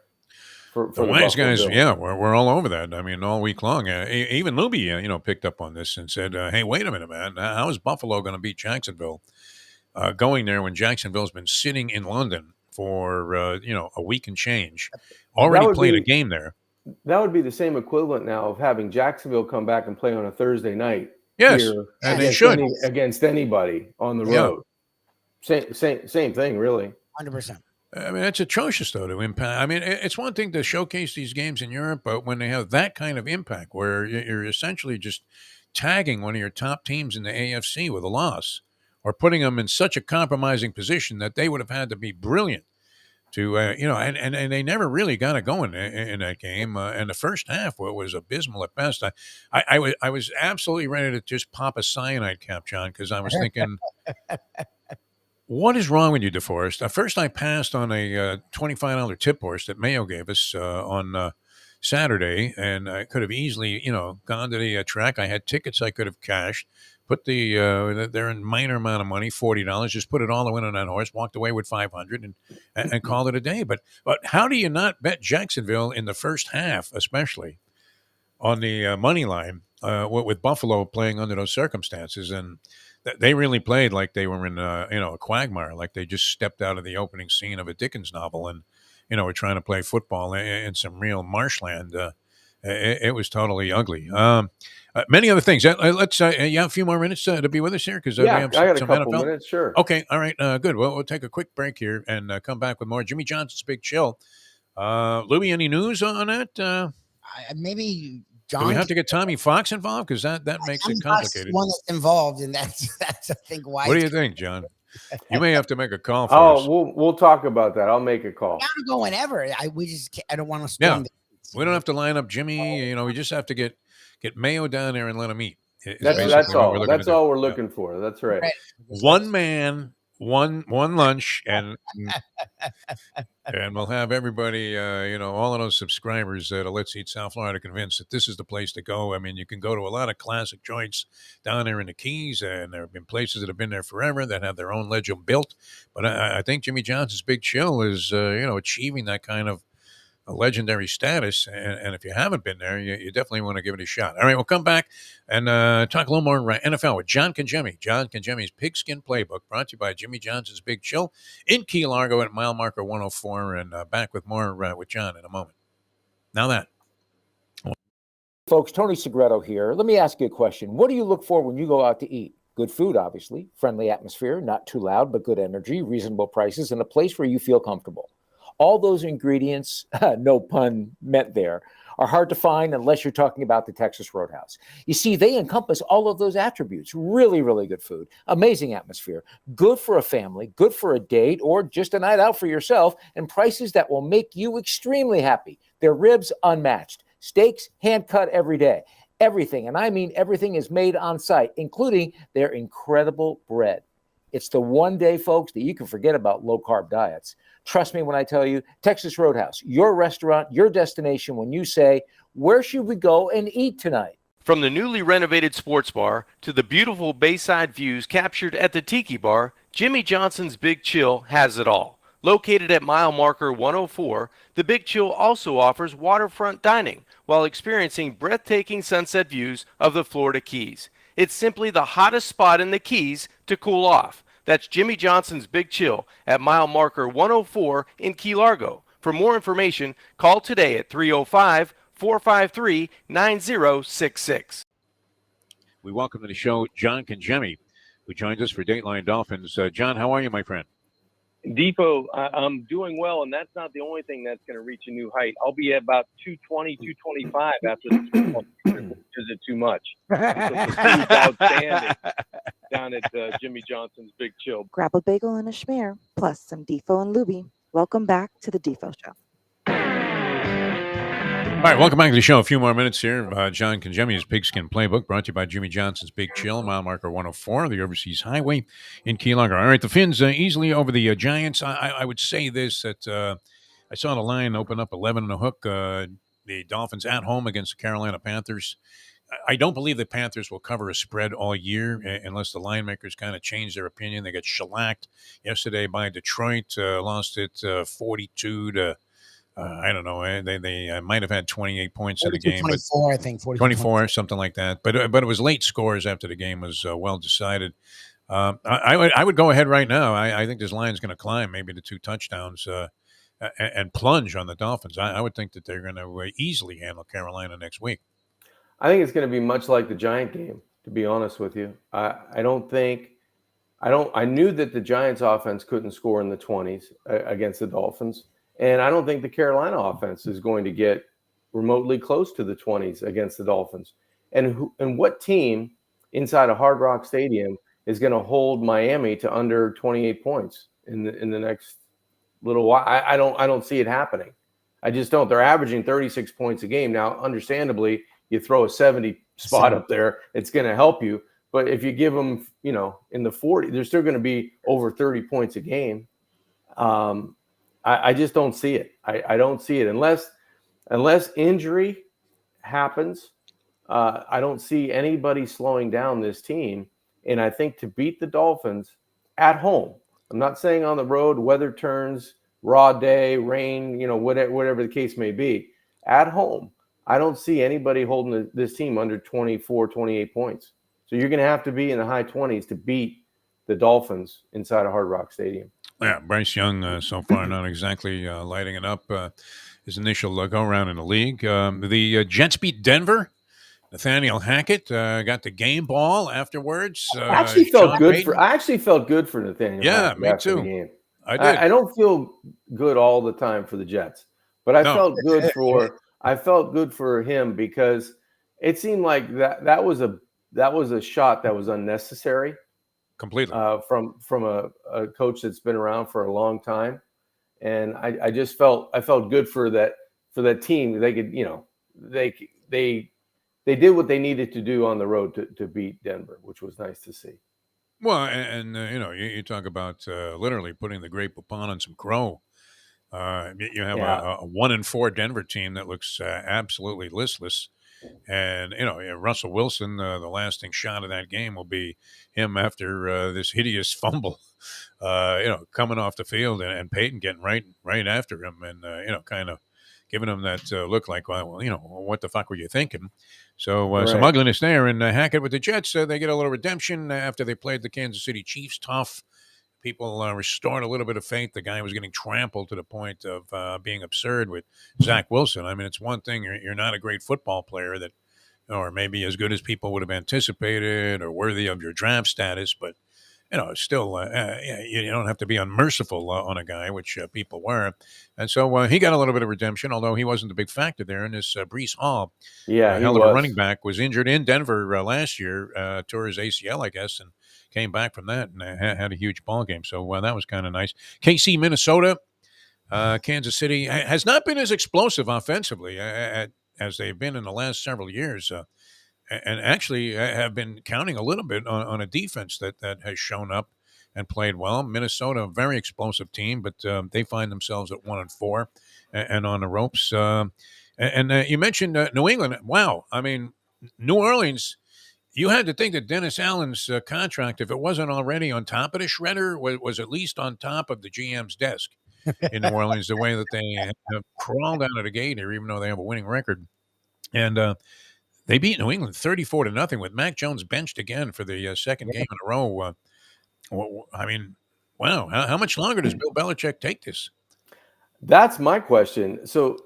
For the wise guys, Bills. We're all over that. I mean, all week long. Even Lubie, picked up on this and said, "Hey, wait a minute, man. How is Buffalo going to beat Jacksonville going there when Jacksonville's been sitting in London for a week and change, already played a game there?" That would be the same equivalent now of having Jacksonville come back and play on a Thursday night. Yes, here and they should against anybody on the road. Same thing, really. 100%. I mean, it's atrocious, though, to impact. I mean, it's one thing to showcase these games in Europe, but when they have that kind of impact, where you're essentially just tagging one of your top teams in the AFC with a loss, or putting them in such a compromising position that they would have had to be brilliant to, and they never really got it going in that game. And the first half was abysmal at best. I was absolutely ready to just pop a cyanide cap, John, because I was thinking, what is wrong with you, DeForest? First, I passed on a $25 tip horse that Mayo gave us on Saturday, and I could have easily, gone to the track. I had tickets I could have cashed, put they're in minor amount of money, $40, just put it all in on that horse, walked away with $500 and called it a day. But how do you not bet Jacksonville in the first half, especially on the money line with Buffalo playing under those circumstances? And they really played like they were in a quagmire, like they just stepped out of the opening scene of a Dickens novel and were trying to play football in some real marshland. It was totally ugly. Many other things. Let's you have a few more minutes to be with us here, because we have I got some a couple NFL minutes. Sure. Okay. All right. Good. Well, we'll take a quick break here and come back with more Jimmy Johnson's Big Chill. Lubie, any news on that? Maybe John. Do we have to get Tommy Fox involved? Because that makes it complicated. One that's involved, and that's I think why. What do you think, John? You may have to make a call for us. We'll talk about that. I'll make a call. I don't go whenever. I don't want to. Yeah, we don't have to line up Jimmy. We just have to get Mayo down there and let him eat. That's all. That's all we're looking for. That's right. One man, one lunch, and we'll have everybody, all of those subscribers to Let's Eat South Florida convinced that this is the place to go. I mean, you can go to a lot of classic joints down there in the Keys, and there have been places that have been there forever that have their own legend built. But I think Jimmy Johnson's Big Chill is, achieving that kind of a legendary status, and if you haven't been there, you definitely want to give it a shot. All right, we'll come back and talk a little more NFL with John Congemi. John Congemi's Pigskin Playbook, brought to you by Jimmy Johnson's Big Chill in Key Largo at mile marker 104, and back with more with John in a moment. Now that. Folks, Tony Segreto here. Let me ask you a question. What do you look for when you go out to eat? Good food, obviously, friendly atmosphere, not too loud, but good energy, reasonable prices, and a place where you feel comfortable. All those ingredients, no pun meant there, are hard to find unless you're talking about the Texas Roadhouse. You see, they encompass all of those attributes. Really, really good food, amazing atmosphere, good for a family, good for a date, or just a night out for yourself, and prices that will make you extremely happy. Their ribs unmatched, steaks hand cut every day. Everything, and I mean everything, is made on site, including their incredible bread. It's the one day, folks, that you can forget about low-carb diets. Trust me when I tell you, Texas Roadhouse, your restaurant, your destination when you say, where should we go and eat tonight? From the newly renovated sports bar to the beautiful bayside views captured at the Tiki Bar, Jimmy Johnson's Big Chill has it all. Located at mile marker 104, the Big Chill also offers waterfront dining while experiencing breathtaking sunset views of the Florida Keys. It's simply the hottest spot in the Keys to cool off. That's Jimmy Johnson's Big Chill at mile marker 104 in Key Largo. For more information, call today at 305-453-9066. We welcome to the show John Congemi, who joins us for Dateline Dolphins. John, how are you, my friend? Defo, I'm doing well, and that's not the only thing that's going to reach a new height. I'll be at about 220, 225 after the football season. Is it too much? The food's outstanding down at Jimmy Johnson's Big Chill. Grab a bagel and a schmear, plus some Defo and Lubie. Welcome back to the Defo Show. All right, welcome back to the show. A few more minutes here. John Congemi's Pigskin Playbook, brought to you by Jimmy Johnson's Big Chill, mile marker 104, the Overseas Highway in Key Largo. All right, the Finns easily over the Giants. I would say this, that I saw the line open up 11 and a hook. The Dolphins at home against the Carolina Panthers. I don't believe the Panthers will cover a spread all year unless the line makers kind of change their opinion. They got shellacked yesterday by Detroit, lost it 42 to I don't know. They might have had 28 points in the game. 24, I think. 24, something like that. But it was late scores after the game was well decided. I would go ahead right now. I think this line's going to climb maybe to 2 touchdowns and plunge on the Dolphins. I would think that they're going to easily handle Carolina next week. I think it's going to be much like the Giant game, to be honest with you. I knew that the Giants offense couldn't score in the 20s against the Dolphins. And I don't think the Carolina offense is going to get remotely close to the 20s against the Dolphins. And what team inside a Hard Rock Stadium is going to hold Miami to under 28 points in the next little while? I don't see it happening. I just don't. They're averaging 36 points a game. Now, understandably, you throw a 70 spot up there, it's going to help you. But if you give them, in the 40, they're still going to be over 30 points a game. I just don't see it. I don't see it unless injury happens. I don't see anybody slowing down this team. And I think to beat the Dolphins at home, I'm not saying on the road, weather turns, raw day, rain, whatever the case may be. At home, I don't see anybody holding this team under 24, 28 points. So you're going to have to be in the high 20s to beat the Dolphins inside a Hard Rock Stadium. Yeah, Bryce Young so far not exactly lighting it up. His initial go-around in the league. The Jets beat Denver. Nathaniel Hackett got the game ball afterwards. I actually felt good for Nathaniel. Yeah, Hackett me after too. The game. I did. I don't feel good all the time for the Jets, but I felt good for him because it seemed like that was a shot that was unnecessary. Completely. From a coach that's been around for a long time, and I just felt good for that team. They could, they did what they needed to do on the road to beat Denver, which was nice to see. Well, and you talk about literally putting the Great Poupon on some crow. You have a 1-4 Denver team that looks absolutely listless. And, Russell Wilson, the lasting shot of that game will be him after this hideous fumble, coming off the field and Peyton getting right after him and, kind of giving him that look like, well, what the fuck were you thinking? So some ugliness there. And Hackett with the Jets, they get a little redemption after they played the Kansas City Chiefs tough. People restored a little bit of faith. The guy was getting trampled to the point of being absurd with Zach Wilson. I mean, it's one thing you're not a great football player or maybe as good as people would have anticipated or worthy of your draft status, but still, you don't have to be unmerciful on a guy, which people were. And so he got a little bit of redemption, although he wasn't a big factor there. And this Brees Hall, Yeah, he hell of a was. running back, was injured in Denver last year, tore his ACL, I guess, and came back from that and had a huge ball game. So that was kind of nice. KC, Minnesota, Kansas City has not been as explosive offensively as they've been in the last several years. And actually have been counting a little bit on a defense that has shown up and played well. Minnesota, a very explosive team, but they find themselves at 1-4 and on the ropes. And you mentioned New England. Wow. I mean, New Orleans, you had to think that Dennis Allen's contract, if it wasn't already on top of the shredder, was at least on top of the GM's desk in New Orleans, the way that they have crawled out of the gate here, even though they have a winning record. And they beat New England 34-0 with Mac Jones benched again for the second game in a row. I mean, wow. How much longer does Bill Belichick take this? That's my question. So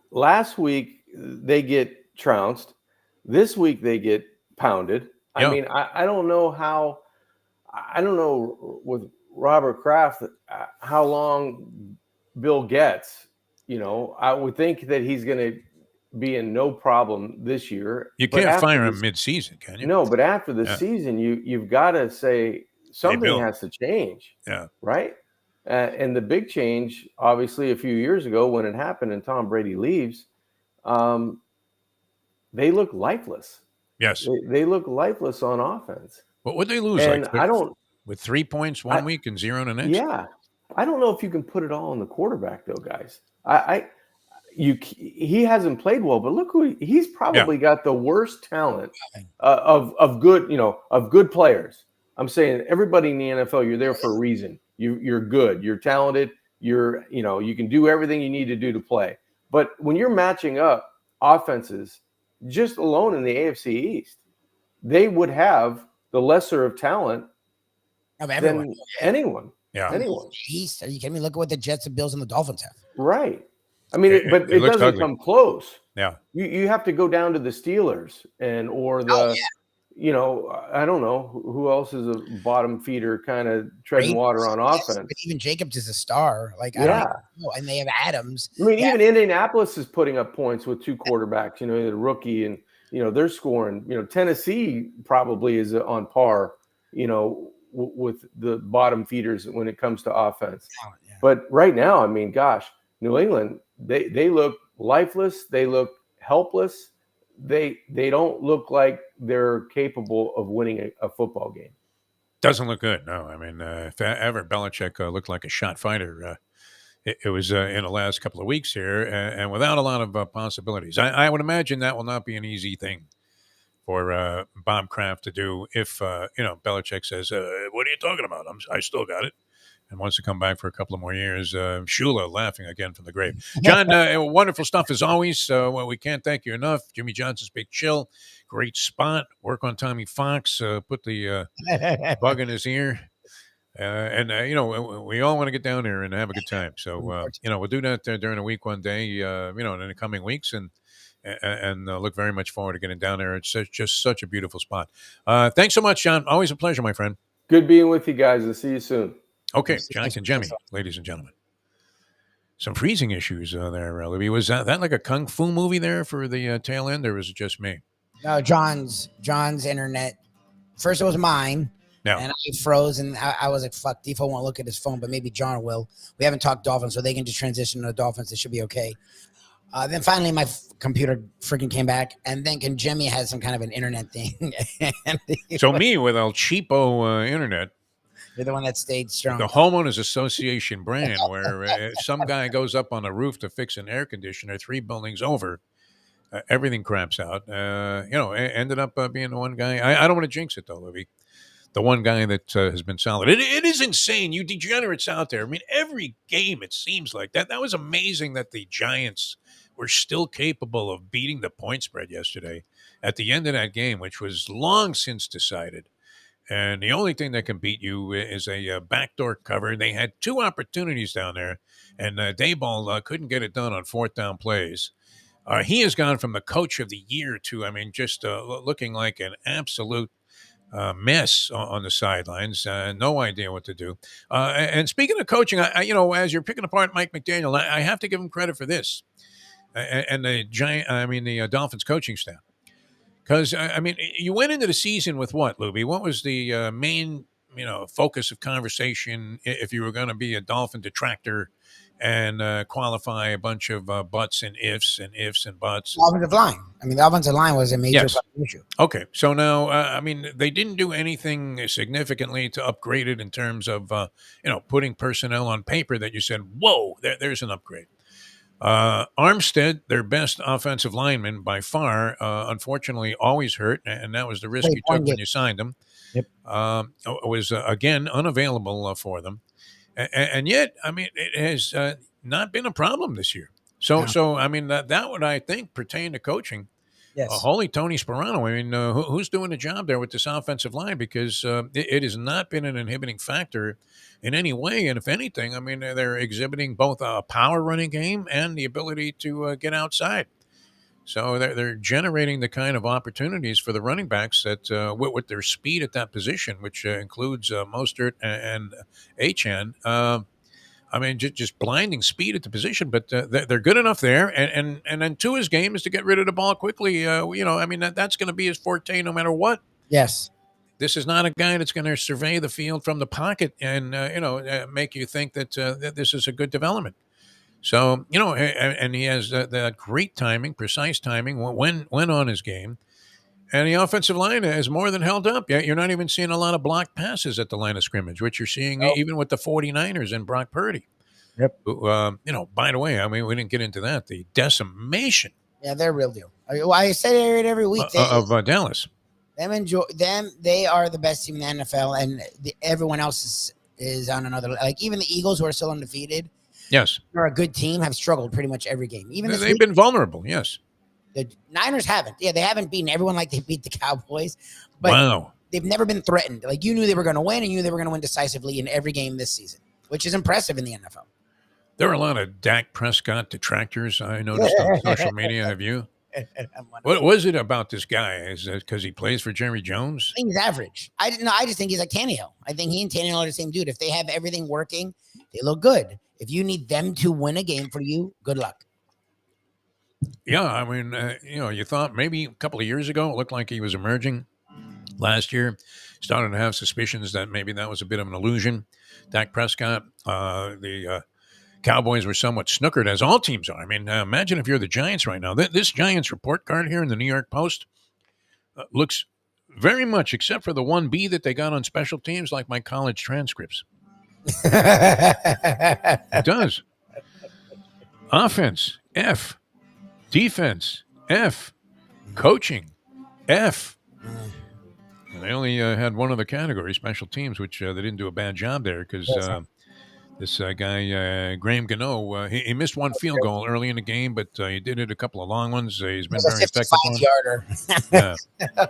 last week they get trounced. This week they get pounded. Yeah. I mean, I don't know how. I don't know with Robert Kraft how long Bill gets. I would think that he's going to be in no problem this year. You can't fire him mid-season, can you? No, but after the season, you've got to say something has to change. Yeah. Right? And the big change, obviously, a few years ago when it happened and Tom Brady leaves, they look lifeless. Yes. They look lifeless on offense. What would they lose? And with 3 points one week and 0 the next? Yeah. I don't know if you can put it all on the quarterback, though, guys. He hasn't played well, but look he's probably got the worst talent of good players. I'm saying everybody in the NFL, you're there for a reason. You're good. You're talented. You can do everything you need to do to play. But when you're matching up offenses, just alone in the AFC East, they would have the lesser of talent than anyone. Yeah. Anyone. East? Are you kidding me? Look at what the Jets, the Bills, and the Dolphins have. Right. I mean, it doesn't ugly. come close. Yeah. You have to go down to the Steelers or the, I don't know who else is a bottom feeder kind of treading water on offense. But even Jacobs is a star. I don't know. And they have Adams. I mean, even Indianapolis is putting up points with two quarterbacks, the rookie and, they're scoring, Tennessee probably is on par, with the bottom feeders when it comes to offense. But right now, I mean, gosh, New England, they look lifeless. They look helpless. They don't look like they're capable of winning a football game. Doesn't look good. No, I mean, if ever Belichick looked like a shot fighter, it was in the last couple of weeks here, and without a lot of possibilities. I would imagine that will not be an easy thing for Bob Kraft to do if Belichick says, "What are you talking about? I still got it." And wants to come back for a couple of more years. Shula laughing again from the grave. John, wonderful stuff as always. We can't thank you enough. Jimmy Johnson's Big Chill, great spot. Work on Tommy Fox. Put the bug in his ear. We all want to get down there and have a good time. So, we'll do that during the week one day, in the coming weeks and look very much forward to getting down there. It's just such a beautiful spot. Thanks so much, John. Always a pleasure, my friend. Good being with you guys. I'll see you soon. Okay, John Congemi, ladies and gentlemen. Some freezing issues there, Lubie. Was that like a kung fu movie there for the tail end, or was it just me? No, John's internet. First it was mine, and I froze, and I was like, fuck, Defo won't look at his phone, but maybe John will. We haven't talked Dolphins, so they can just transition to the Dolphins. It should be okay. Then finally my computer freaking came back, and then Congemi had some kind of an internet thing. So me with El Cheapo internet. You're the one that stayed strong. The homeowners association brand, where some guy goes up on a roof to fix an air conditioner 3 buildings over, everything craps out. Ended up being the one guy. I don't want to jinx it though, Libby. The one guy that has been solid. It is insane, you degenerates out there. I mean, every game it seems like that. That was amazing that the Giants were still capable of beating the point spread yesterday at the end of that game, which was long since decided. And the only thing that can beat you is a backdoor cover. They had 2 opportunities down there, and Daboll couldn't get it done on 4th down plays. He has gone from the coach of the year to, just looking like an absolute mess on the sidelines. No idea what to do. And speaking of coaching, as you're picking apart Mike McDaniel, I have to give him credit for this, and the Dolphins coaching staff, because you went into the season with what, Lubie? What was the main focus of conversation if you were going to be a Dolphin detractor and qualify a bunch of buts and ifs and buts? Offensive line. I mean, the offensive line was a major issue. Okay, so now, they didn't do anything significantly to upgrade it in terms of, putting personnel on paper that you said, whoa, there's an upgrade. Armstead, their best offensive lineman by far, unfortunately, always hurt, and that was the risk you took when you signed him. Yep. Was, again, unavailable for them. And yet, it has not been a problem this year. So that would, I think, pertain to coaching. Yes. Holy Tony Sperano. Who's doing the job there with this offensive line? Because it has not been an inhibiting factor in any way. And if anything, they're exhibiting both a power running game and the ability to get outside. So they're generating the kind of opportunities for the running backs that with their speed at that position, which includes Mostert and Achane. Just blinding speed at the position, but they're good enough there. And then Tua's game is to get rid of the ball quickly. That's going to be his forte no matter what. Yes. This is not a guy that's going to survey the field from the pocket and, make you think that this is a good development. So, and he has that great timing, precise timing when on his game. And the offensive line has more than held up. Yeah, you're not even seeing a lot of blocked passes at the line of scrimmage, which you're seeing even with the 49ers and Brock Purdy. Yep. By the way, we didn't get into that. The decimation. Yeah, they're real deal. I say it every week. Of Dallas. They are the best team in the NFL, and everyone else is on another. Like even the Eagles, who are still undefeated. Yes. They're a good team, have struggled pretty much every game. Even they've been vulnerable, yes. The Niners haven't. Yeah, they haven't beaten everyone like they beat the Cowboys. But wow. They've never been threatened. Like you knew they were going to win, and you knew they were going to win decisively in every game this season, which is impressive in the NFL. There are a lot of Dak Prescott detractors I noticed on social media. Have you? What was it about this guy? Is it because he plays for Jerry Jones? I think he's average. I just think he's like Tannehill. I think he and Tannehill are the same dude. If they have everything working, they look good. If you need them to win a game for you, good luck. Yeah, you thought maybe a couple of years ago it looked like he was emerging. Last year, started to have suspicions that maybe that was a bit of an illusion. Dak Prescott, the Cowboys were somewhat snookered, as all teams are. Imagine if you're the Giants right now. This Giants report card here in the New York Post looks very much, except for the 1B that they got on special teams, like my college transcripts. It does. Offense, F. Defense, F. Coaching, F. And they only had one other category, special teams, which they didn't do a bad job there because this guy, Graham Gano, he missed one field goal early in the game, but he did it a couple of long ones. He's been very effective. 55-yarder.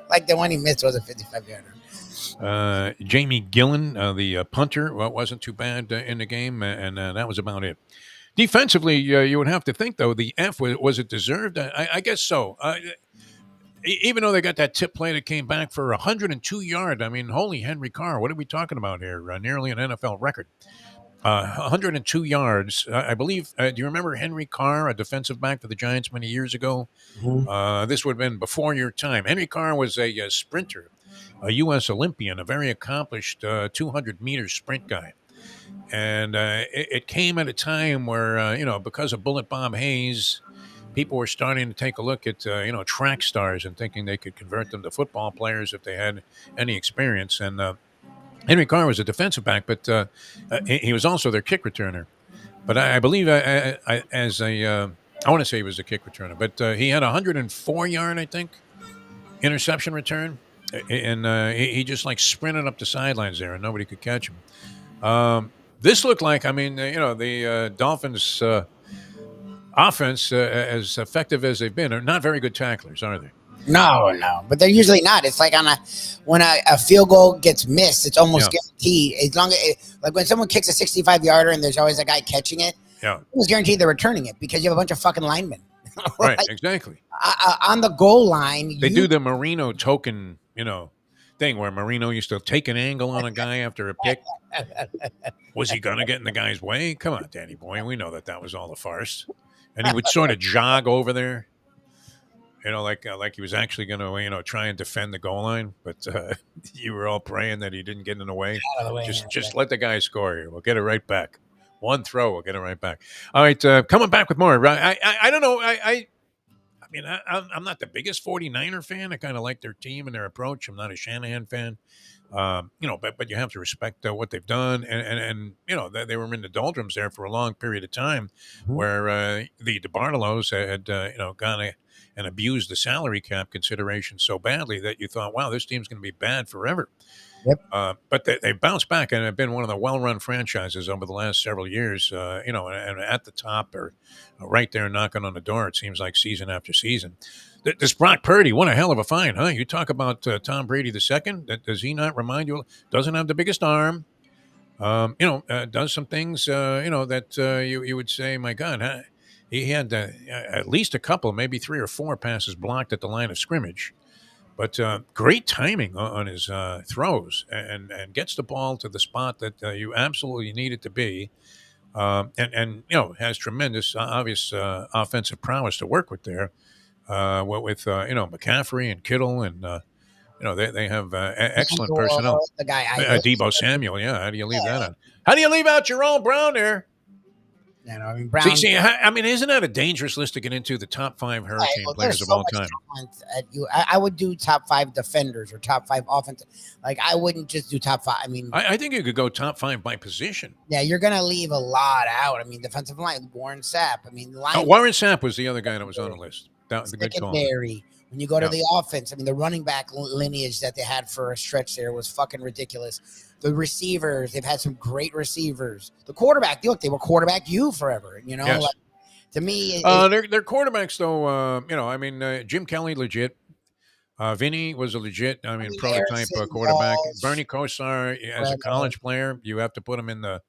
Like the one he missed was a 55-yarder. Jamie Gillen, the punter, wasn't too bad in the game, and that was about it. Defensively, you would have to think, though, the F, was it deserved? I guess so. Even though they got that tip play that came back for 102 yards, holy Henry Carr, what are we talking about here? Nearly an NFL record. 102 yards. I believe, do you remember Henry Carr, a defensive back for the Giants many years ago? Mm-hmm. This would have been before your time. Henry Carr was a sprinter, a U.S. Olympian, a very accomplished 200-meter sprint guy. And it came at a time where, because of Bullet Bob Hayes, people were starting to take a look at, track stars and thinking they could convert them to football players if they had any experience. And Henry Carr was a defensive back, but he was also their kick returner. But I believe I want to say he was a kick returner, but he had a 104-yard, I think, interception return. And he just sprinted up the sidelines there and nobody could catch him. This looked like, the Dolphins' offense, as effective as they've been, are not very good tacklers, are they? No, but they're usually not. It's like when a field goal gets missed, it's almost guaranteed. As long as when someone kicks a 65-yarder and there's always a guy catching it, it's guaranteed they're returning it because you have a bunch of fucking linemen. Right, exactly. On the goal line, they do the Marino token, thing where Marino used to take an angle on a guy after a pick. Was he going to get in the guy's way? Come on, Danny boy. We know that was all a farce. And he would sort of jog over there, like he was actually going to, try and defend the goal line. But you were all praying that he didn't get in the way. Out of the way, Just let the guy score here. We'll get it right back. One throw, we'll get it right back. All right, coming back with more. I don't know. I mean, I'm not the biggest 49er fan. I kind of like their team and their approach. I'm not a Shanahan fan. But you have to respect what they've done, and they were in the doldrums there for a long period of time, where the DeBartolos had gone and abused the salary cap consideration so badly that you thought, wow, this team's going to be bad forever. Yep. But they bounced back and have been one of the well-run franchises over the last several years. And at the top or right there knocking on the door. It seems like season after season. This Brock Purdy, what a hell of a find, huh? You talk about Tom Brady II. Does he not remind you? Doesn't have the biggest arm. Does some things, that you would say, my God, huh? He had at least a couple, maybe 3 or 4 passes blocked at the line of scrimmage. But great timing on his throws and gets the ball to the spot that you absolutely need it to be. And has tremendous, obvious offensive prowess to work with there. With McCaffrey and Kittle and they have excellent personnel. The guy Deebo Samuel, yeah. How do you leave that out? How do you leave out Jerome Brown there? Brown. Isn't that a dangerous list to get into? The top 5 Hurricane players of all time. I would do top 5 defenders or top 5 offensive. Like I wouldn't just do top 5. I mean, I think you could go top 5 by position. Yeah, you're gonna leave a lot out. I mean, defensive line, Warren Sapp. I mean, Warren Sapp was the other guy that was on the list. That was a good call. When you go to the offense, I mean, the running back lineage that they had for a stretch there was fucking ridiculous. The receivers, they've had some great receivers. The quarterback, look, they were quarterback forever. Yes. Like, to me, their quarterbacks though. Jim Kelly legit. Vinny was a legit, prototype quarterback. Bernie Kosar, as a college player, you have to put him in the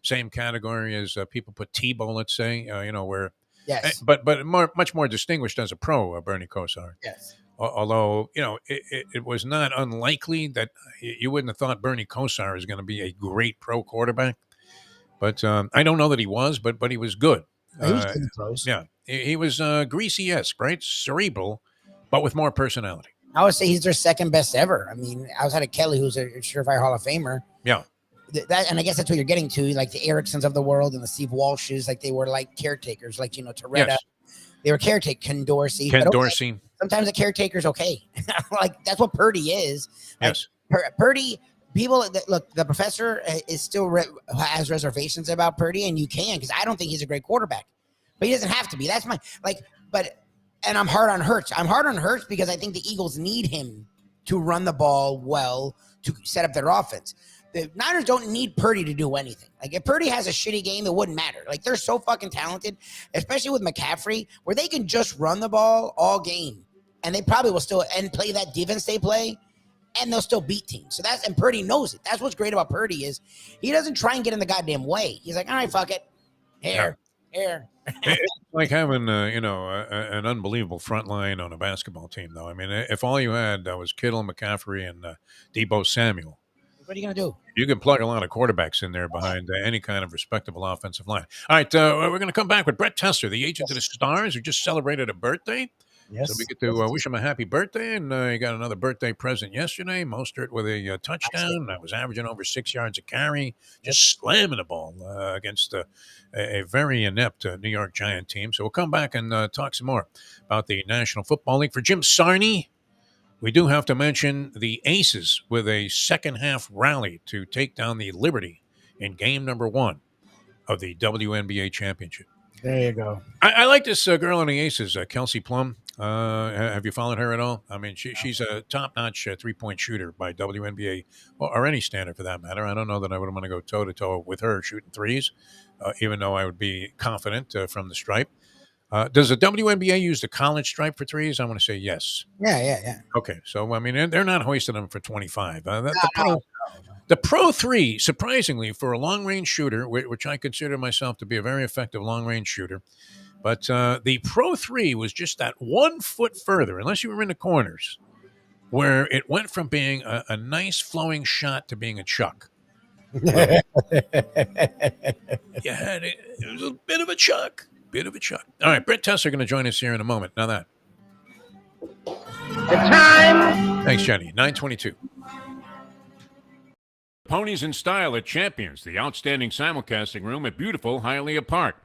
same category as people put Tebow. Let's say, where. Yes, but much more distinguished as a pro, Bernie Kosar. Yes, although it was not unlikely that you wouldn't have thought Bernie Kosar is going to be a great pro quarterback. But I don't know that he was, but he was good. He was good in pros. Yeah, he was Greasy-esque, right? Cerebral, but with more personality. I would say he's their second best ever. I mean, outside of Kelly, who's a surefire Hall of Famer. Yeah. And I guess that's what you're getting to, like the Ericksons of the world and the Steve Walshes, like they were like caretakers, like Toretta. Yes. They were caretakers. Ken Dorsey. Dorsey. Sometimes a caretaker's okay. Like that's what Purdy is. Like, yes. Purdy. People look. The professor is still has reservations about Purdy, and you can because I don't think he's a great quarterback, but he doesn't have to be. That's my and I'm hard on Hurts. I'm hard on Hurts because I think the Eagles need him to run the ball well to set up their offense. The Niners don't need Purdy to do anything. Like, if Purdy has a shitty game, it wouldn't matter. Like, they're so fucking talented, especially with McCaffrey, where they can just run the ball all game. And they probably will still play that defense they play, and they'll still beat teams. And Purdy knows it. That's what's great about Purdy is he doesn't try and get in the goddamn way. He's like, all right, fuck it. Here. It's like having, an unbelievable front line on a basketball team, though. I mean, if all you had was Kittle, McCaffrey, and Deebo Samuel, what are you going to do? You can plug a lot of quarterbacks in there behind any kind of respectable offensive line. All right, we're going to come back with Brett Tessler, the agent of the stars, who just celebrated a birthday. Yes. So we get to wish him a happy birthday, and he got another birthday present yesterday. Mostert with a touchdown. That was averaging over 6 yards a carry, just slamming the ball against a very inept New York Giant team. So we'll come back and talk some more about the National Football League. For Jim Sarney, we do have to mention the Aces with a second-half rally to take down the Liberty in game number 1 of the WNBA Championship. There you go. I like this girl on the Aces, Kelsey Plum. Have you followed her at all? I mean, she's a top-notch three-point shooter by WNBA, or any standard for that matter. I don't know that I would want to go toe-to-toe with her shooting threes, even though I would be confident from the stripe. Does the WNBA use the college stripe for threes? I want to say yes. Yeah. Okay, so, I mean, they're not hoisting them for 25. The Pro 3, surprisingly, for a long-range shooter, which I consider myself to be a very effective long-range shooter, but the Pro 3 was just that 1 foot further, unless you were in the corners, where it went from being a nice flowing shot to being a chuck. You had it. It was a bit of a chuck. All right, Brett Tessler going to join us here in a moment. Now that. The time. Thanks, Jenny. 9:22. Ponies in Style at Champions, the outstanding simulcasting room at beautiful Hialeah Park.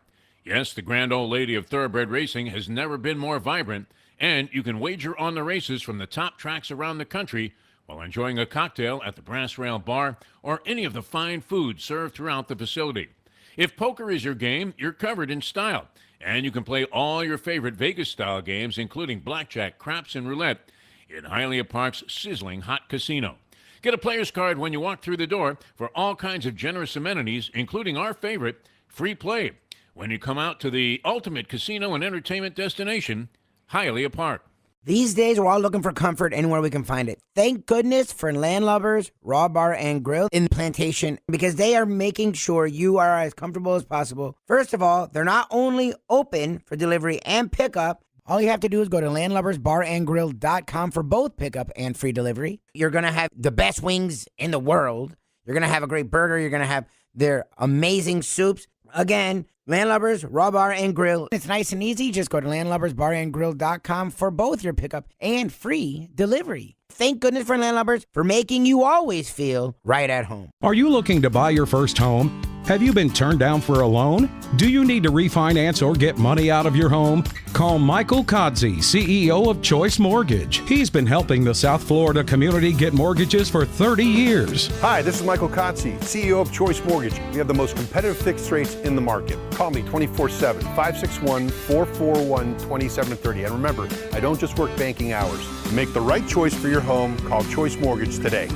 Yes, the grand old lady of thoroughbred racing has never been more vibrant, and you can wager on the races from the top tracks around the country while enjoying a cocktail at the Brass Rail Bar or any of the fine food served throughout the facility. If poker is your game, you're covered in Style, and you can play all your favorite Vegas-style games, including blackjack, craps, and roulette, in Hialeah Park's sizzling hot casino. Get a player's card when you walk through the door for all kinds of generous amenities, including our favorite, free play, when you come out to the ultimate casino and entertainment destination, Hialeah Park. These days, we're all looking for comfort anywhere we can find it. Thank goodness for Landlubbers Raw Bar and Grill in Plantation, because they are making sure you are as comfortable as possible. First of all, they're not only open for delivery and pickup. All you have to do is go to landlubbersbarandgrill.com for both pickup and free delivery. You're going to have the best wings in the world. You're going to have a great burger. You're going to have their amazing soups. Again, Landlubbers Raw Bar and Grill. It's nice and easy. Just go to landlubbersbarandgrill.com for both your pickup and free delivery. Thank goodness for Landlubbers for making you always feel right at home. Are you looking to buy your first home? Have you been turned down for a loan? Do you need to refinance or get money out of your home? Call Michael Kodsey, CEO of Choice Mortgage. He's been helping the South Florida community get mortgages for 30 years. Hi, this is Michael Kodsey, CEO of Choice Mortgage. We have the most competitive fixed rates in the market. Call me 24/7, 561-441-2730. And remember, I don't just work banking hours. To make the right choice for your home, call Choice Mortgage today.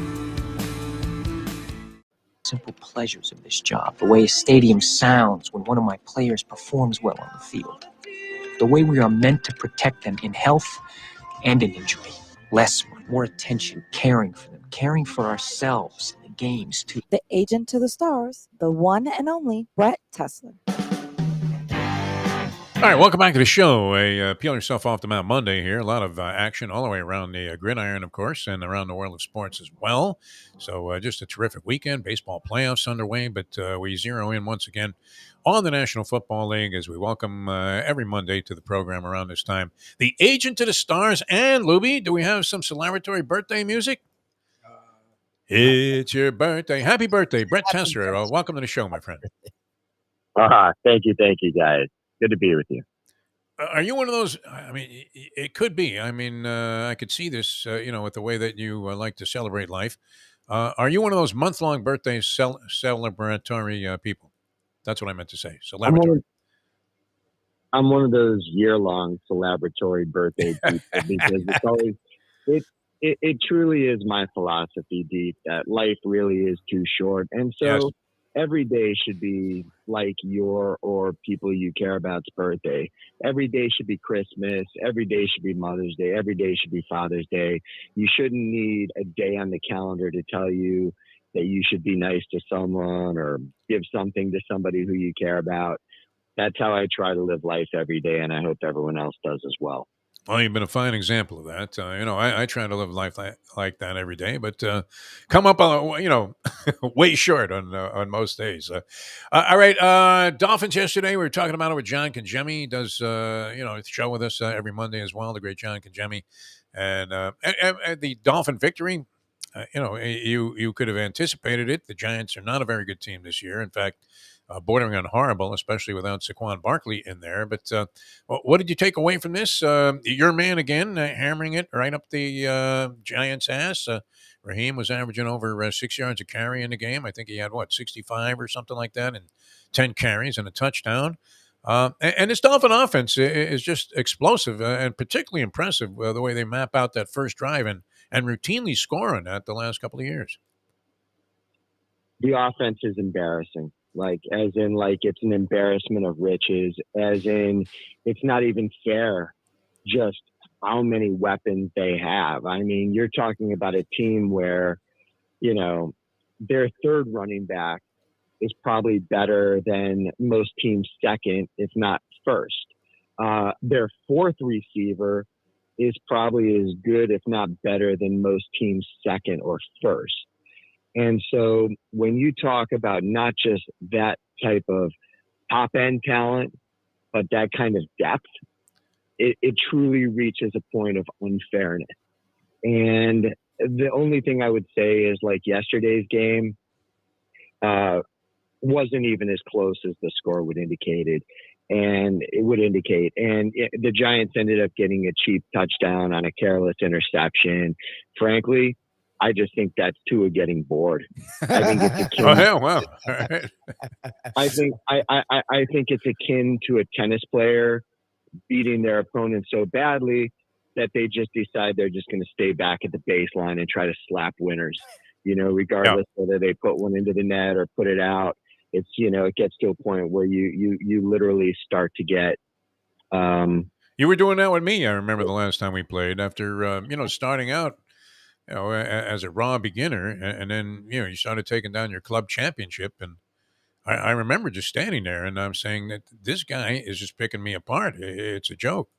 Simple pleasures of this job, the way a stadium sounds when one of my players performs well on the field, the way we are meant to protect them in health and in injury. Less, more attention, caring for them, caring for ourselves in the games too. The agent to the stars, the one and only Brett Tessler. All right, welcome back to the show. Peel Yourself Off the Mat Monday here. A lot of action all the way around the gridiron, of course, and around the world of sports as well. So just a terrific weekend. Baseball playoffs underway, but we zero in once again on the National Football League as we welcome every Monday to the program around this time. The agent to the stars and Lubie. Do we have some celebratory birthday music? It's your birthday. Happy birthday, Brett Tessler. Welcome to the show, my friend. Thank you, guys. Good to be with you. Are you one of those? I mean, it could be. I mean, I could see this, with the way that you like to celebrate life. Are you one of those month-long birthday celebratory people? That's what I meant to say. Celebratory. I'm one of those year-long celebratory birthday people because it's always it truly is my philosophy, Deep, that life really is too short, and so. Yes. Every day should be like your or people you care about's birthday. Every day should be Christmas. Every day should be Mother's Day. Every day should be Father's Day. You shouldn't need a day on the calendar to tell you that you should be nice to someone or give something to somebody who you care about. That's how I try to live life every day, and I hope everyone else does as well. Well, you've been a fine example of that. I try to live life like that every day, but come up on, way short on most days. All right, Dolphins yesterday. We were talking about it with John Congemi. He does, a show with us every Monday as well, the great John Congemi. And the Dolphin victory, you could have anticipated it. The Giants are not a very good team this year. In fact, bordering on horrible, especially without Saquon Barkley in there. But what did you take away from this? Your man again, hammering it right up the Giants' ass. Raheem was averaging over 6 yards a carry in the game. I think he had, 65 or something like that, and 10 carries and a touchdown. And this Dolphin offense is just explosive and particularly impressive the way they map out that first drive and routinely score on that the last couple of years. The offense is embarrassing. It's an embarrassment of riches, as in it's not even fair just how many weapons they have. I mean, you're talking about a team where, their third running back is probably better than most teams' second, if not first. Their fourth receiver is probably as good, if not better, than most teams' second or first. And so when you talk about not just that type of top end talent, but that kind of depth, it truly reaches a point of unfairness. And the only thing I would say is, like, yesterday's game wasn't even as close as the score would indicate. And the Giants ended up getting a cheap touchdown on a careless interception. Frankly, I just think that's Tua getting bored. I think it's akin. Oh, hell, wow. All right. I think it's akin to a tennis player beating their opponent so badly that they just decide they're just going to stay back at the baseline and try to slap winners, regardless whether they put one into the net or put it out. It's, it gets to a point where you literally start to get. You were doing that with me. I remember the last time we played after, starting out, as a raw beginner, and then, you started taking down your club championship. And I remember just standing there and I'm saying that this guy is just picking me apart. It's a joke.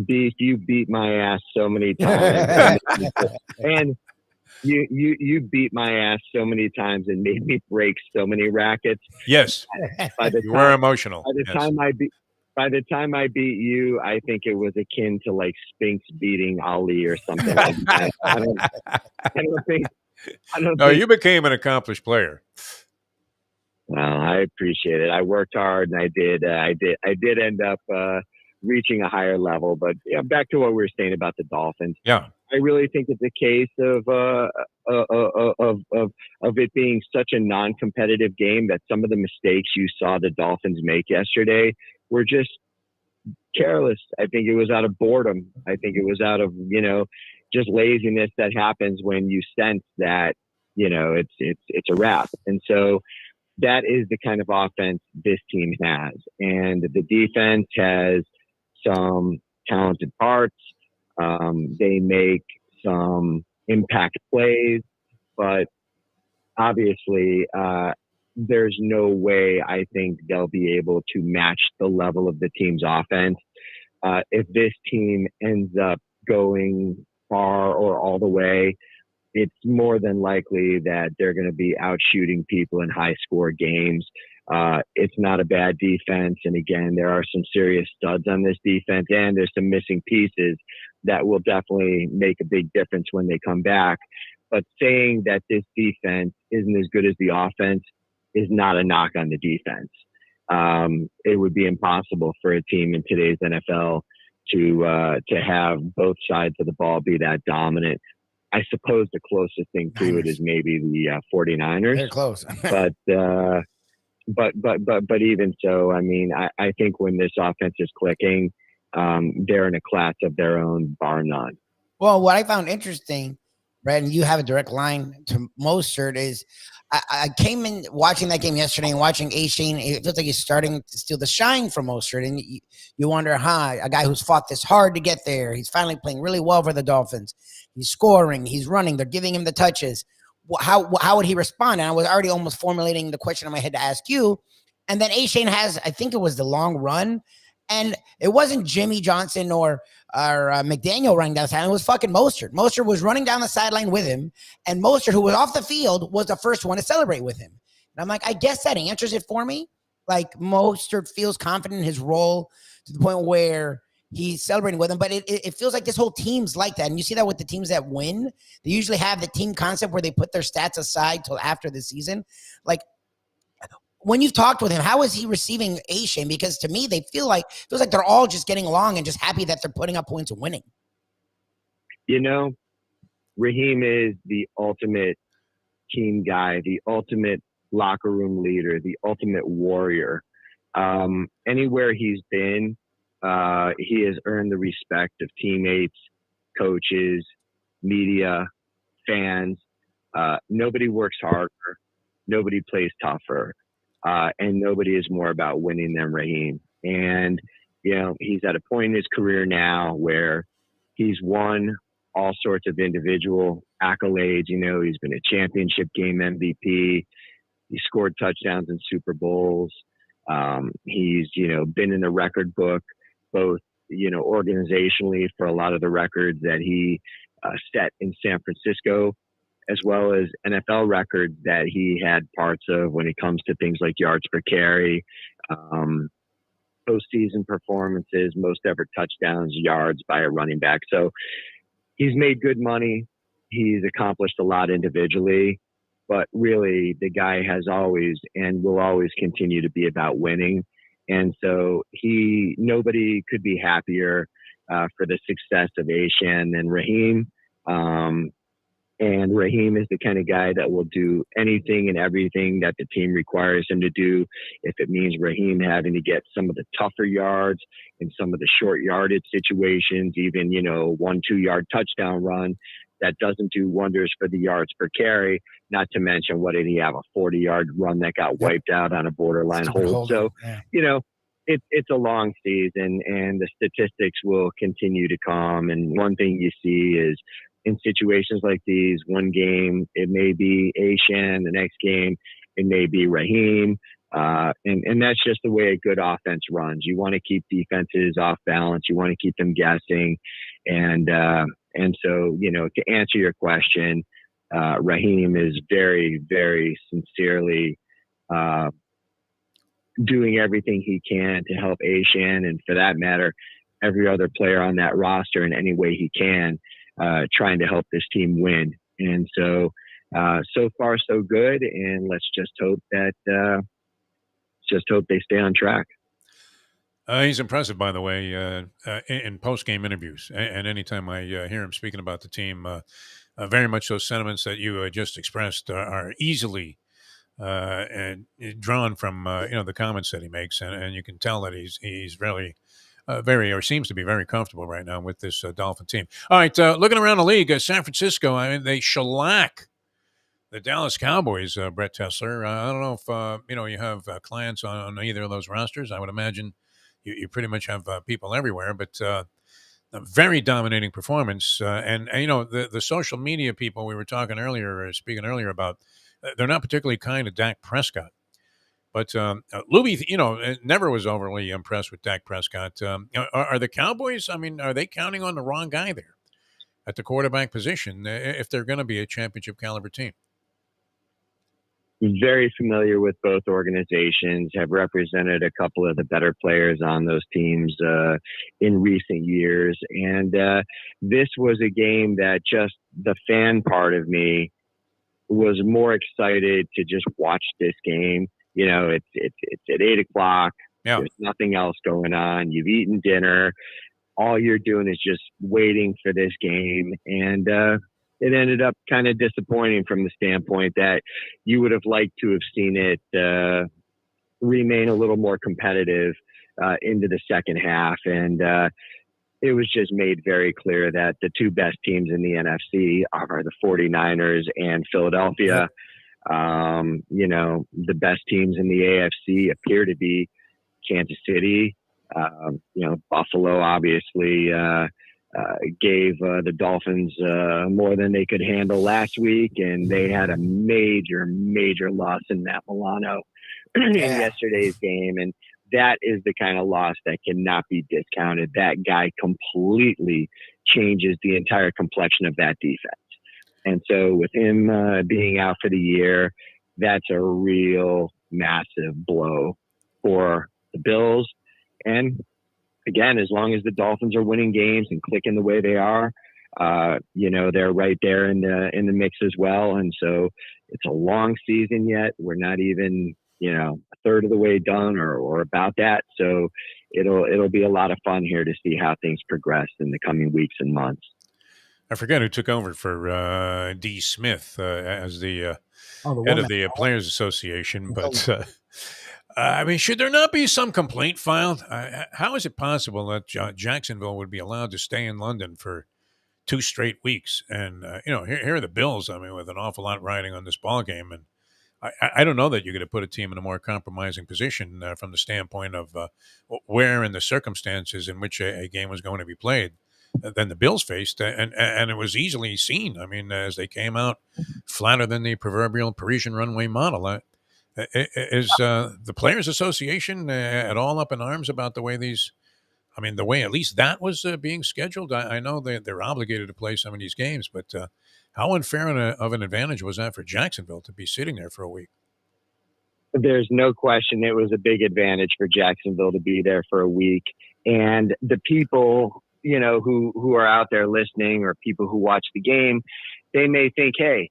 Beef, you beat my ass so many times. And you beat my ass so many times and made me break so many rackets. Yes. You were emotional. By the time I beat you, I think it was akin to like Spinks beating Ali or something like that. I don't think. You became an accomplished player. Well, I appreciate it. I worked hard, and I did end up reaching a higher level. But back to what we were saying about the Dolphins. Yeah, I really think it's a case of it being such a non-competitive game that some of the mistakes you saw the Dolphins make yesterday were just careless. I think it was out of boredom. I think it was out of just laziness that happens when you sense that it's a wrap. And so that is the kind of offense this team has, and the defense has some talented parts. They make some impact plays, but obviously there's no way I think they'll be able to match the level of the team's offense. If this team ends up going far or all the way, it's more than likely that they're going to be out shooting people in high score games. It's not a bad defense. And again, there are some serious studs on this defense, and there's some missing pieces that will definitely make a big difference when they come back. But saying that this defense isn't as good as the offense is not a knock on the defense. It would be impossible for a team in today's NFL to have both sides of the ball be that dominant. I suppose the closest thing to it is maybe the 49ers. They're close. But even so, I mean, I think when this offense is clicking, they're in a class of their own, bar none. Well, what I found interesting, Brad, and you have a direct line to Mostert, is I came in watching that game yesterday and watching A-Shane. It feels like he's starting to steal the shine from Mostert. And you wonder, a guy who's fought this hard to get there, he's finally playing really well for the Dolphins. He's scoring, he's running, they're giving him the touches. How would he respond? And I was already almost formulating the question in my head to ask you. And then A-Shane has, I think it was the long run. And it wasn't Jimmy Johnson or McDaniel running down the sideline. It was fucking Mostert. Mostert was running down the sideline with him. And Mostert, who was off the field, was the first one to celebrate with him. And I'm like, I guess that answers it for me. Like, Mostert feels confident in his role to the point where he's celebrating with him. But it feels like this whole team's like that. And you see that with the teams that win. They usually have the team concept where they put their stats aside till after the season. Like, when you've talked with him, how is he receiving A-Shane? Because to me, feels like they're all just getting along and just happy that they're putting up points and winning. Raheem is the ultimate team guy, the ultimate locker room leader, the ultimate warrior. Anywhere he's been, he has earned the respect of teammates, coaches, media, fans. Nobody works harder. Nobody plays tougher. And nobody is more about winning than Raheem. And, he's at a point in his career now where he's won all sorts of individual accolades. He's been a championship game MVP. He scored touchdowns in Super Bowls. He's, been in the record book, both, organizationally for a lot of the records that he set in San Francisco, as well as NFL records that he had parts of when it comes to things like yards per carry, postseason performances, most ever touchdowns, yards by a running back. So he's made good money. He's accomplished a lot individually, but really the guy has always and will always continue to be about winning. And so nobody could be happier for the success of Ashan than Raheem. And Raheem is the kind of guy that will do anything and everything that the team requires him to do. If it means Raheem having to get some of the tougher yards in some of the short yardage situations, even, 1-2 yard touchdown run, that doesn't do wonders for the yards per carry, not to mention what did he have, a 40-yard run that got wiped out on a borderline hold. So, it's a long season and the statistics will continue to come. And one thing you see is in situations like these, one game, it may be Ashan, the next game, it may be Raheem. And that's just the way a good offense runs. You want to keep defenses off balance. You want to keep them guessing. And so, to answer your question, Raheem is very, very sincerely doing everything he can to help Ashan, and for that matter, every other player on that roster in any way he can, trying to help this team win. And so, so far so good. And let's just hope that, they stay on track. He's impressive, by the way, in post-game interviews. And anytime I hear him speaking about the team, very much those sentiments that you just expressed are easily and drawn from, the comments that he makes. And you can tell that he's really seems to be very comfortable right now with this Dolphin team. All right, looking around the league, San Francisco, they shellac the Dallas Cowboys, Brett Tessler. I don't know if, you have clients on either of those rosters. I would imagine you pretty much have people everywhere, but a very dominating performance. And the social media people we were speaking earlier about, they're not particularly kind to Dak Prescott. But Lubie, never was overly impressed with Dak Prescott. Are the Cowboys, are they counting on the wrong guy there at the quarterback position if they're going to be a championship caliber team? Very familiar with both organizations, have represented a couple of the better players on those teams in recent years. And this was a game that just the fan part of me was more excited to just watch this game. It's at 8:00. Yeah. There's nothing else going on. You've eaten dinner. All you're doing is just waiting for this game. And it ended up kind of disappointing from the standpoint that you would have liked to have seen it remain a little more competitive into the second half. And it was just made very clear that the two best teams in the NFC are the 49ers and Philadelphia. The best teams in the AFC appear to be Kansas City. Buffalo obviously gave the Dolphins more than they could handle last week, and they had a major loss in Matt Milano in yesterday's game. And that is the kind of loss that cannot be discounted. That guy completely changes the entire complexion of that defense. And so with him being out for the year, that's a real massive blow for the Bills. And again, as long as the Dolphins are winning games and clicking the way they are, they're right there in the mix as well. And so it's a long season yet. We're not even, a third of the way done or about that. So it'll be a lot of fun here to see how things progress in the coming weeks and months. I forget who took over for D. Smith as the head of the Players Association, but should there not be some complaint filed? How is it possible that Jacksonville would be allowed to stay in London for 2 straight weeks? And here are the Bills. With an awful lot riding on this ball game, and I don't know that you're going to put a team in a more compromising position from the standpoint of where and the circumstances in which a game was going to be played than the Bills faced, and it was easily seen. As they came out flatter than the proverbial Parisian runway model. Is the Players Association at all up in arms about the way these I mean, the way at least that was being scheduled, I know they're obligated to play some of these games, but how unfair of an advantage was that for Jacksonville to be sitting there for a week? There's no question it was a big advantage for Jacksonville to be there for a week. And the people, who are out there listening, or people who watch the game, they may think, hey,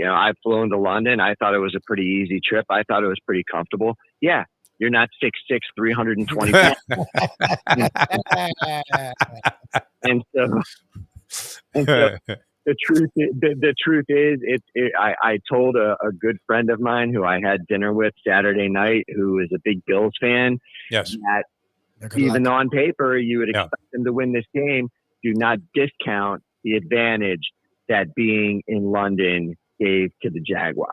I've flown to London. I thought it was a pretty easy trip. I thought it was pretty comfortable. Yeah. You're not 6'6", 320 pounds. and so the truth is, I told a good friend of mine who I had dinner with Saturday night, who is a big Bills fan, yes, that even on paper, you would expect them to win this game. Do not discount the advantage that being in London gave to the Jaguars.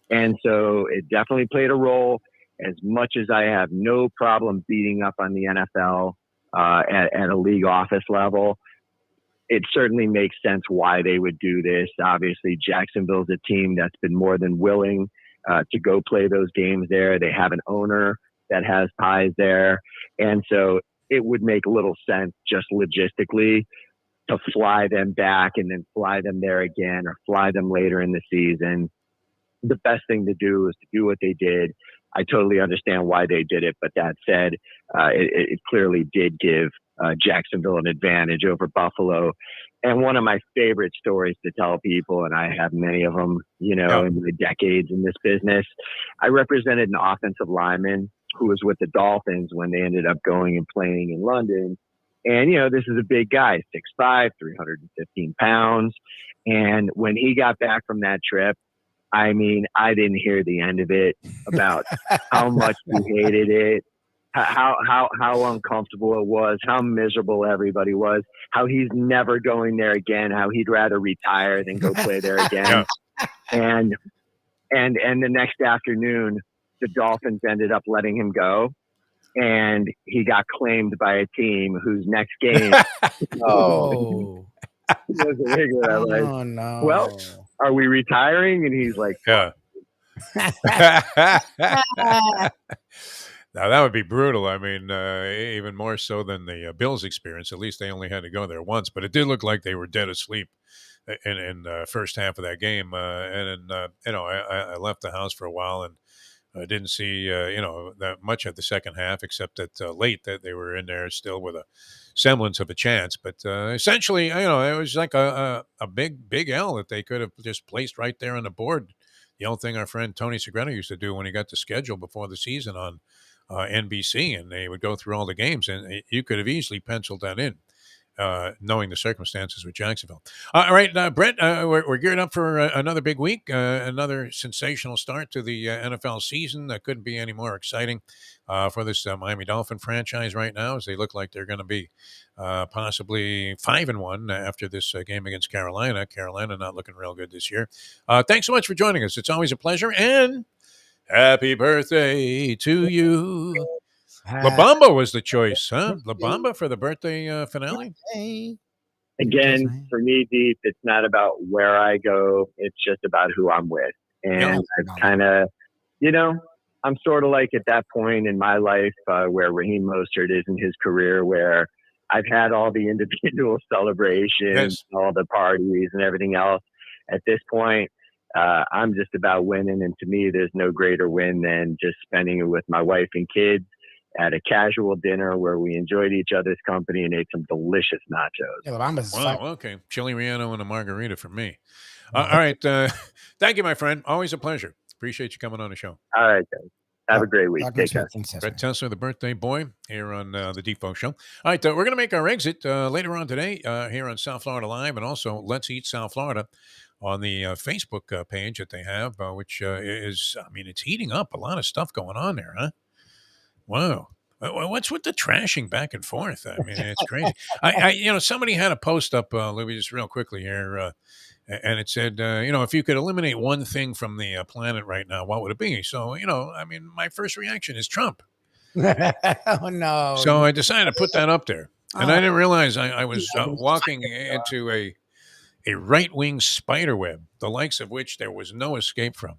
And so it definitely played a role. As much as I have no problem beating up on the NFL at a league office level, it certainly makes sense why they would do this. Obviously, Jacksonville's a team that's been more than willing to go play those games there. They have an owner that has ties there. And so it would make little sense just logistically to fly them back and then fly them there again, or fly them later in the season. The best thing to do is to do what they did. I totally understand why they did it, but that said, it clearly did give Jacksonville an advantage over Buffalo. And one of my favorite stories to tell people, and I have many of them, in the decades in this business, I represented an offensive lineman who was with the Dolphins when they ended up going and playing in London. And, this is a big guy, 6'5", 315 pounds. And when he got back from that trip, I mean, I didn't hear the end of it about how much he hated it, how uncomfortable it was, how miserable everybody was, how he's never going there again, how he'd rather retire than go play there again. And the next afternoon, the Dolphins ended up letting him go, and he got claimed by a team whose next game was a regular. Oh, no. Well, are we retiring? And he's like, yeah. Now, that would be brutal. I mean, even more so than the Bills experience. At least they only had to go there once, but it did look like they were dead asleep in the first half of that game. And then, I left the house for a while, and I didn't see, that much of the second half, except that late that they were in there still with a semblance of a chance. But essentially, it was like a big L that they could have just placed right there on the board. The old thing our friend Tony Segreto used to do when he got the schedule before the season on NBC, and they would go through all the games, and you could have easily penciled that in. Knowing the circumstances with Jacksonville. All right, Brett, we're geared up for another big week, another sensational start to the NFL season. That couldn't be any more exciting for this Miami Dolphin franchise right now, as they look like they're going to be possibly 5-1 after this game against Carolina. Carolina not looking real good this year. Thanks so much for joining us. It's always a pleasure, and happy birthday to you. La Bamba was the choice, huh? La Bamba for the birthday finale? Again, for me, Deep, it's not about where I go. It's just about who I'm with. And I've kind of, I'm sort of like at that point in my life where Raheem Mostert is in his career, where I've had all the individual celebrations, all the parties and everything else. At this point, I'm just about winning. And to me, there's no greater win than just spending it with my wife and kids at a casual dinner where we enjoyed each other's company and ate some delicious nachos. Wow, okay. Chili Relleno and a margarita for me. All right. Thank you, my friend. Always a pleasure. Appreciate you coming on the show. All right, guys. Have a great week. Take care. Brett Tessler, the birthday boy, here on the Defo Show. All right, we're going to make our exit later on today here on South Florida Live, and also Let's Eat South Florida on the Facebook page that they have, which is, it's heating up. A lot of stuff going on there, huh? Wow. What's with the trashing back and forth? I mean, it's crazy. Somebody had a post up, Lubie, just real quickly here, and it said, if you could eliminate one thing from the planet right now, what would it be? So, my first reaction is Trump. Oh, no. So I decided to put that up there. And I didn't realize I was walking into a right-wing spider web, the likes of which there was no escape from.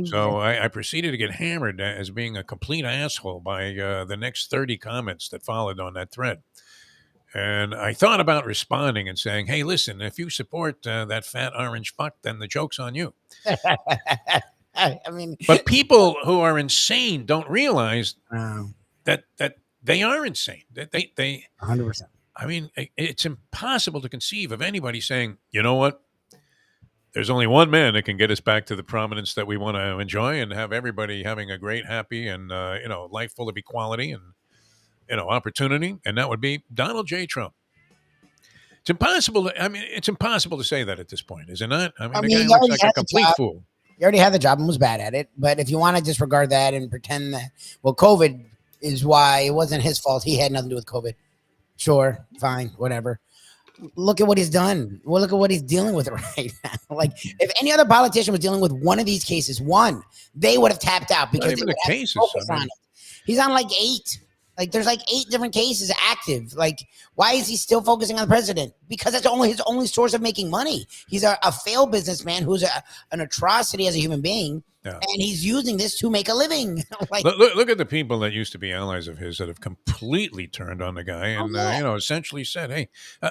So I proceeded to get hammered as being a complete asshole by the next 30 comments that followed on that thread. And I thought about responding and saying, hey, listen, if you support that fat orange fuck, then the joke's on you. I mean, but people who are insane don't realize that they are insane. That they 100%. I mean, it's impossible to conceive of anybody saying, you know what? There's only one man that can get us back to the prominence that we want to enjoy and have everybody having a great, happy, and life full of equality and opportunity, and that would be Donald J. Trump. It's impossible. It's impossible to say that at this point, is it not? I mean, the guy looks like a complete fool. He already had the job and was bad at it. But if you want to disregard that and pretend that, well, COVID is why it wasn't his fault. He had nothing to do with COVID. Sure, fine, whatever. Look at what he's done. Well, look at what he's dealing with right now. Like, if any other politician was dealing with one of these cases, they would have tapped out because not even the cases. On it. He's on like 8. Like, there's like 8 different cases active. Like, why is he still focusing on the president? Because that's his only source of making money. He's a failed businessman who's an atrocity as a human being. Yeah. And he's using this to make a living. Like, look at the people that used to be allies of his that have completely turned on the guy and essentially said, "Hey,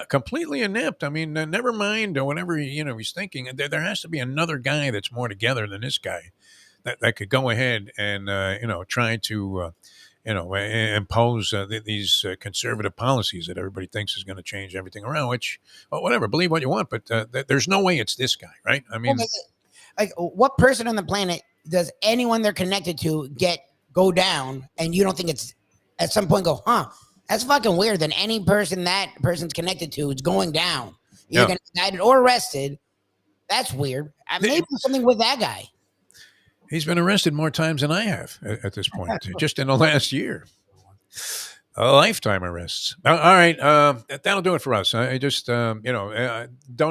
completely inept. I mean, never mind or whatever he's thinking. There has to be another guy that's more together than this guy that could go ahead and try to impose these conservative policies that everybody thinks is going to change everything around. Which, whatever, believe what you want, but there's no way it's this guy, right? I mean." Like, what person on the planet does anyone they're connected to go down, and you don't think it's at some point go, that's fucking weird that any person that person's connected to is going down, either getting indicted or arrested. That's weird. Maybe something with that guy. He's been arrested more times than I have at this point, just in the last year. A lifetime arrests. All right, that'll do it for us. I just, don't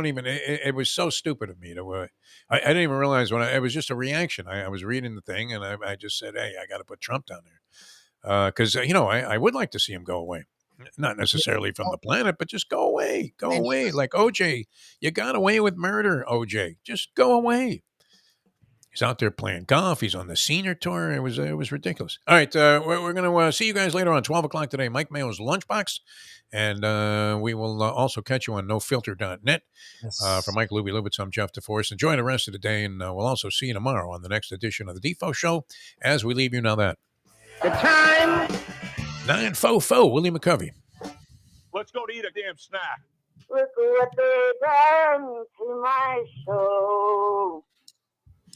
even. It was so stupid of me to. I didn't even realize it was just a reaction. I was reading the thing and I just said, "Hey, I got to put Trump down there," because I would like to see him go away, not necessarily from the planet, but just go away, Like OJ, you got away with murder, OJ. Just go away. He's out there playing golf. He's on the senior tour. It was ridiculous. All right, we're going to see you guys later on 12 o'clock today. Mike Mayo's Lunchbox. And we will also catch you on nofilter.net. For Mike Lubie Lubitz, I'm Jeff DeForest. Enjoy the rest of the day, and we'll also see you tomorrow on the next edition of the Defo Show as we leave you now that. The time. 9-4-4, Willie McCovey. Let's go to eat a damn snack. Look what they done to my soul.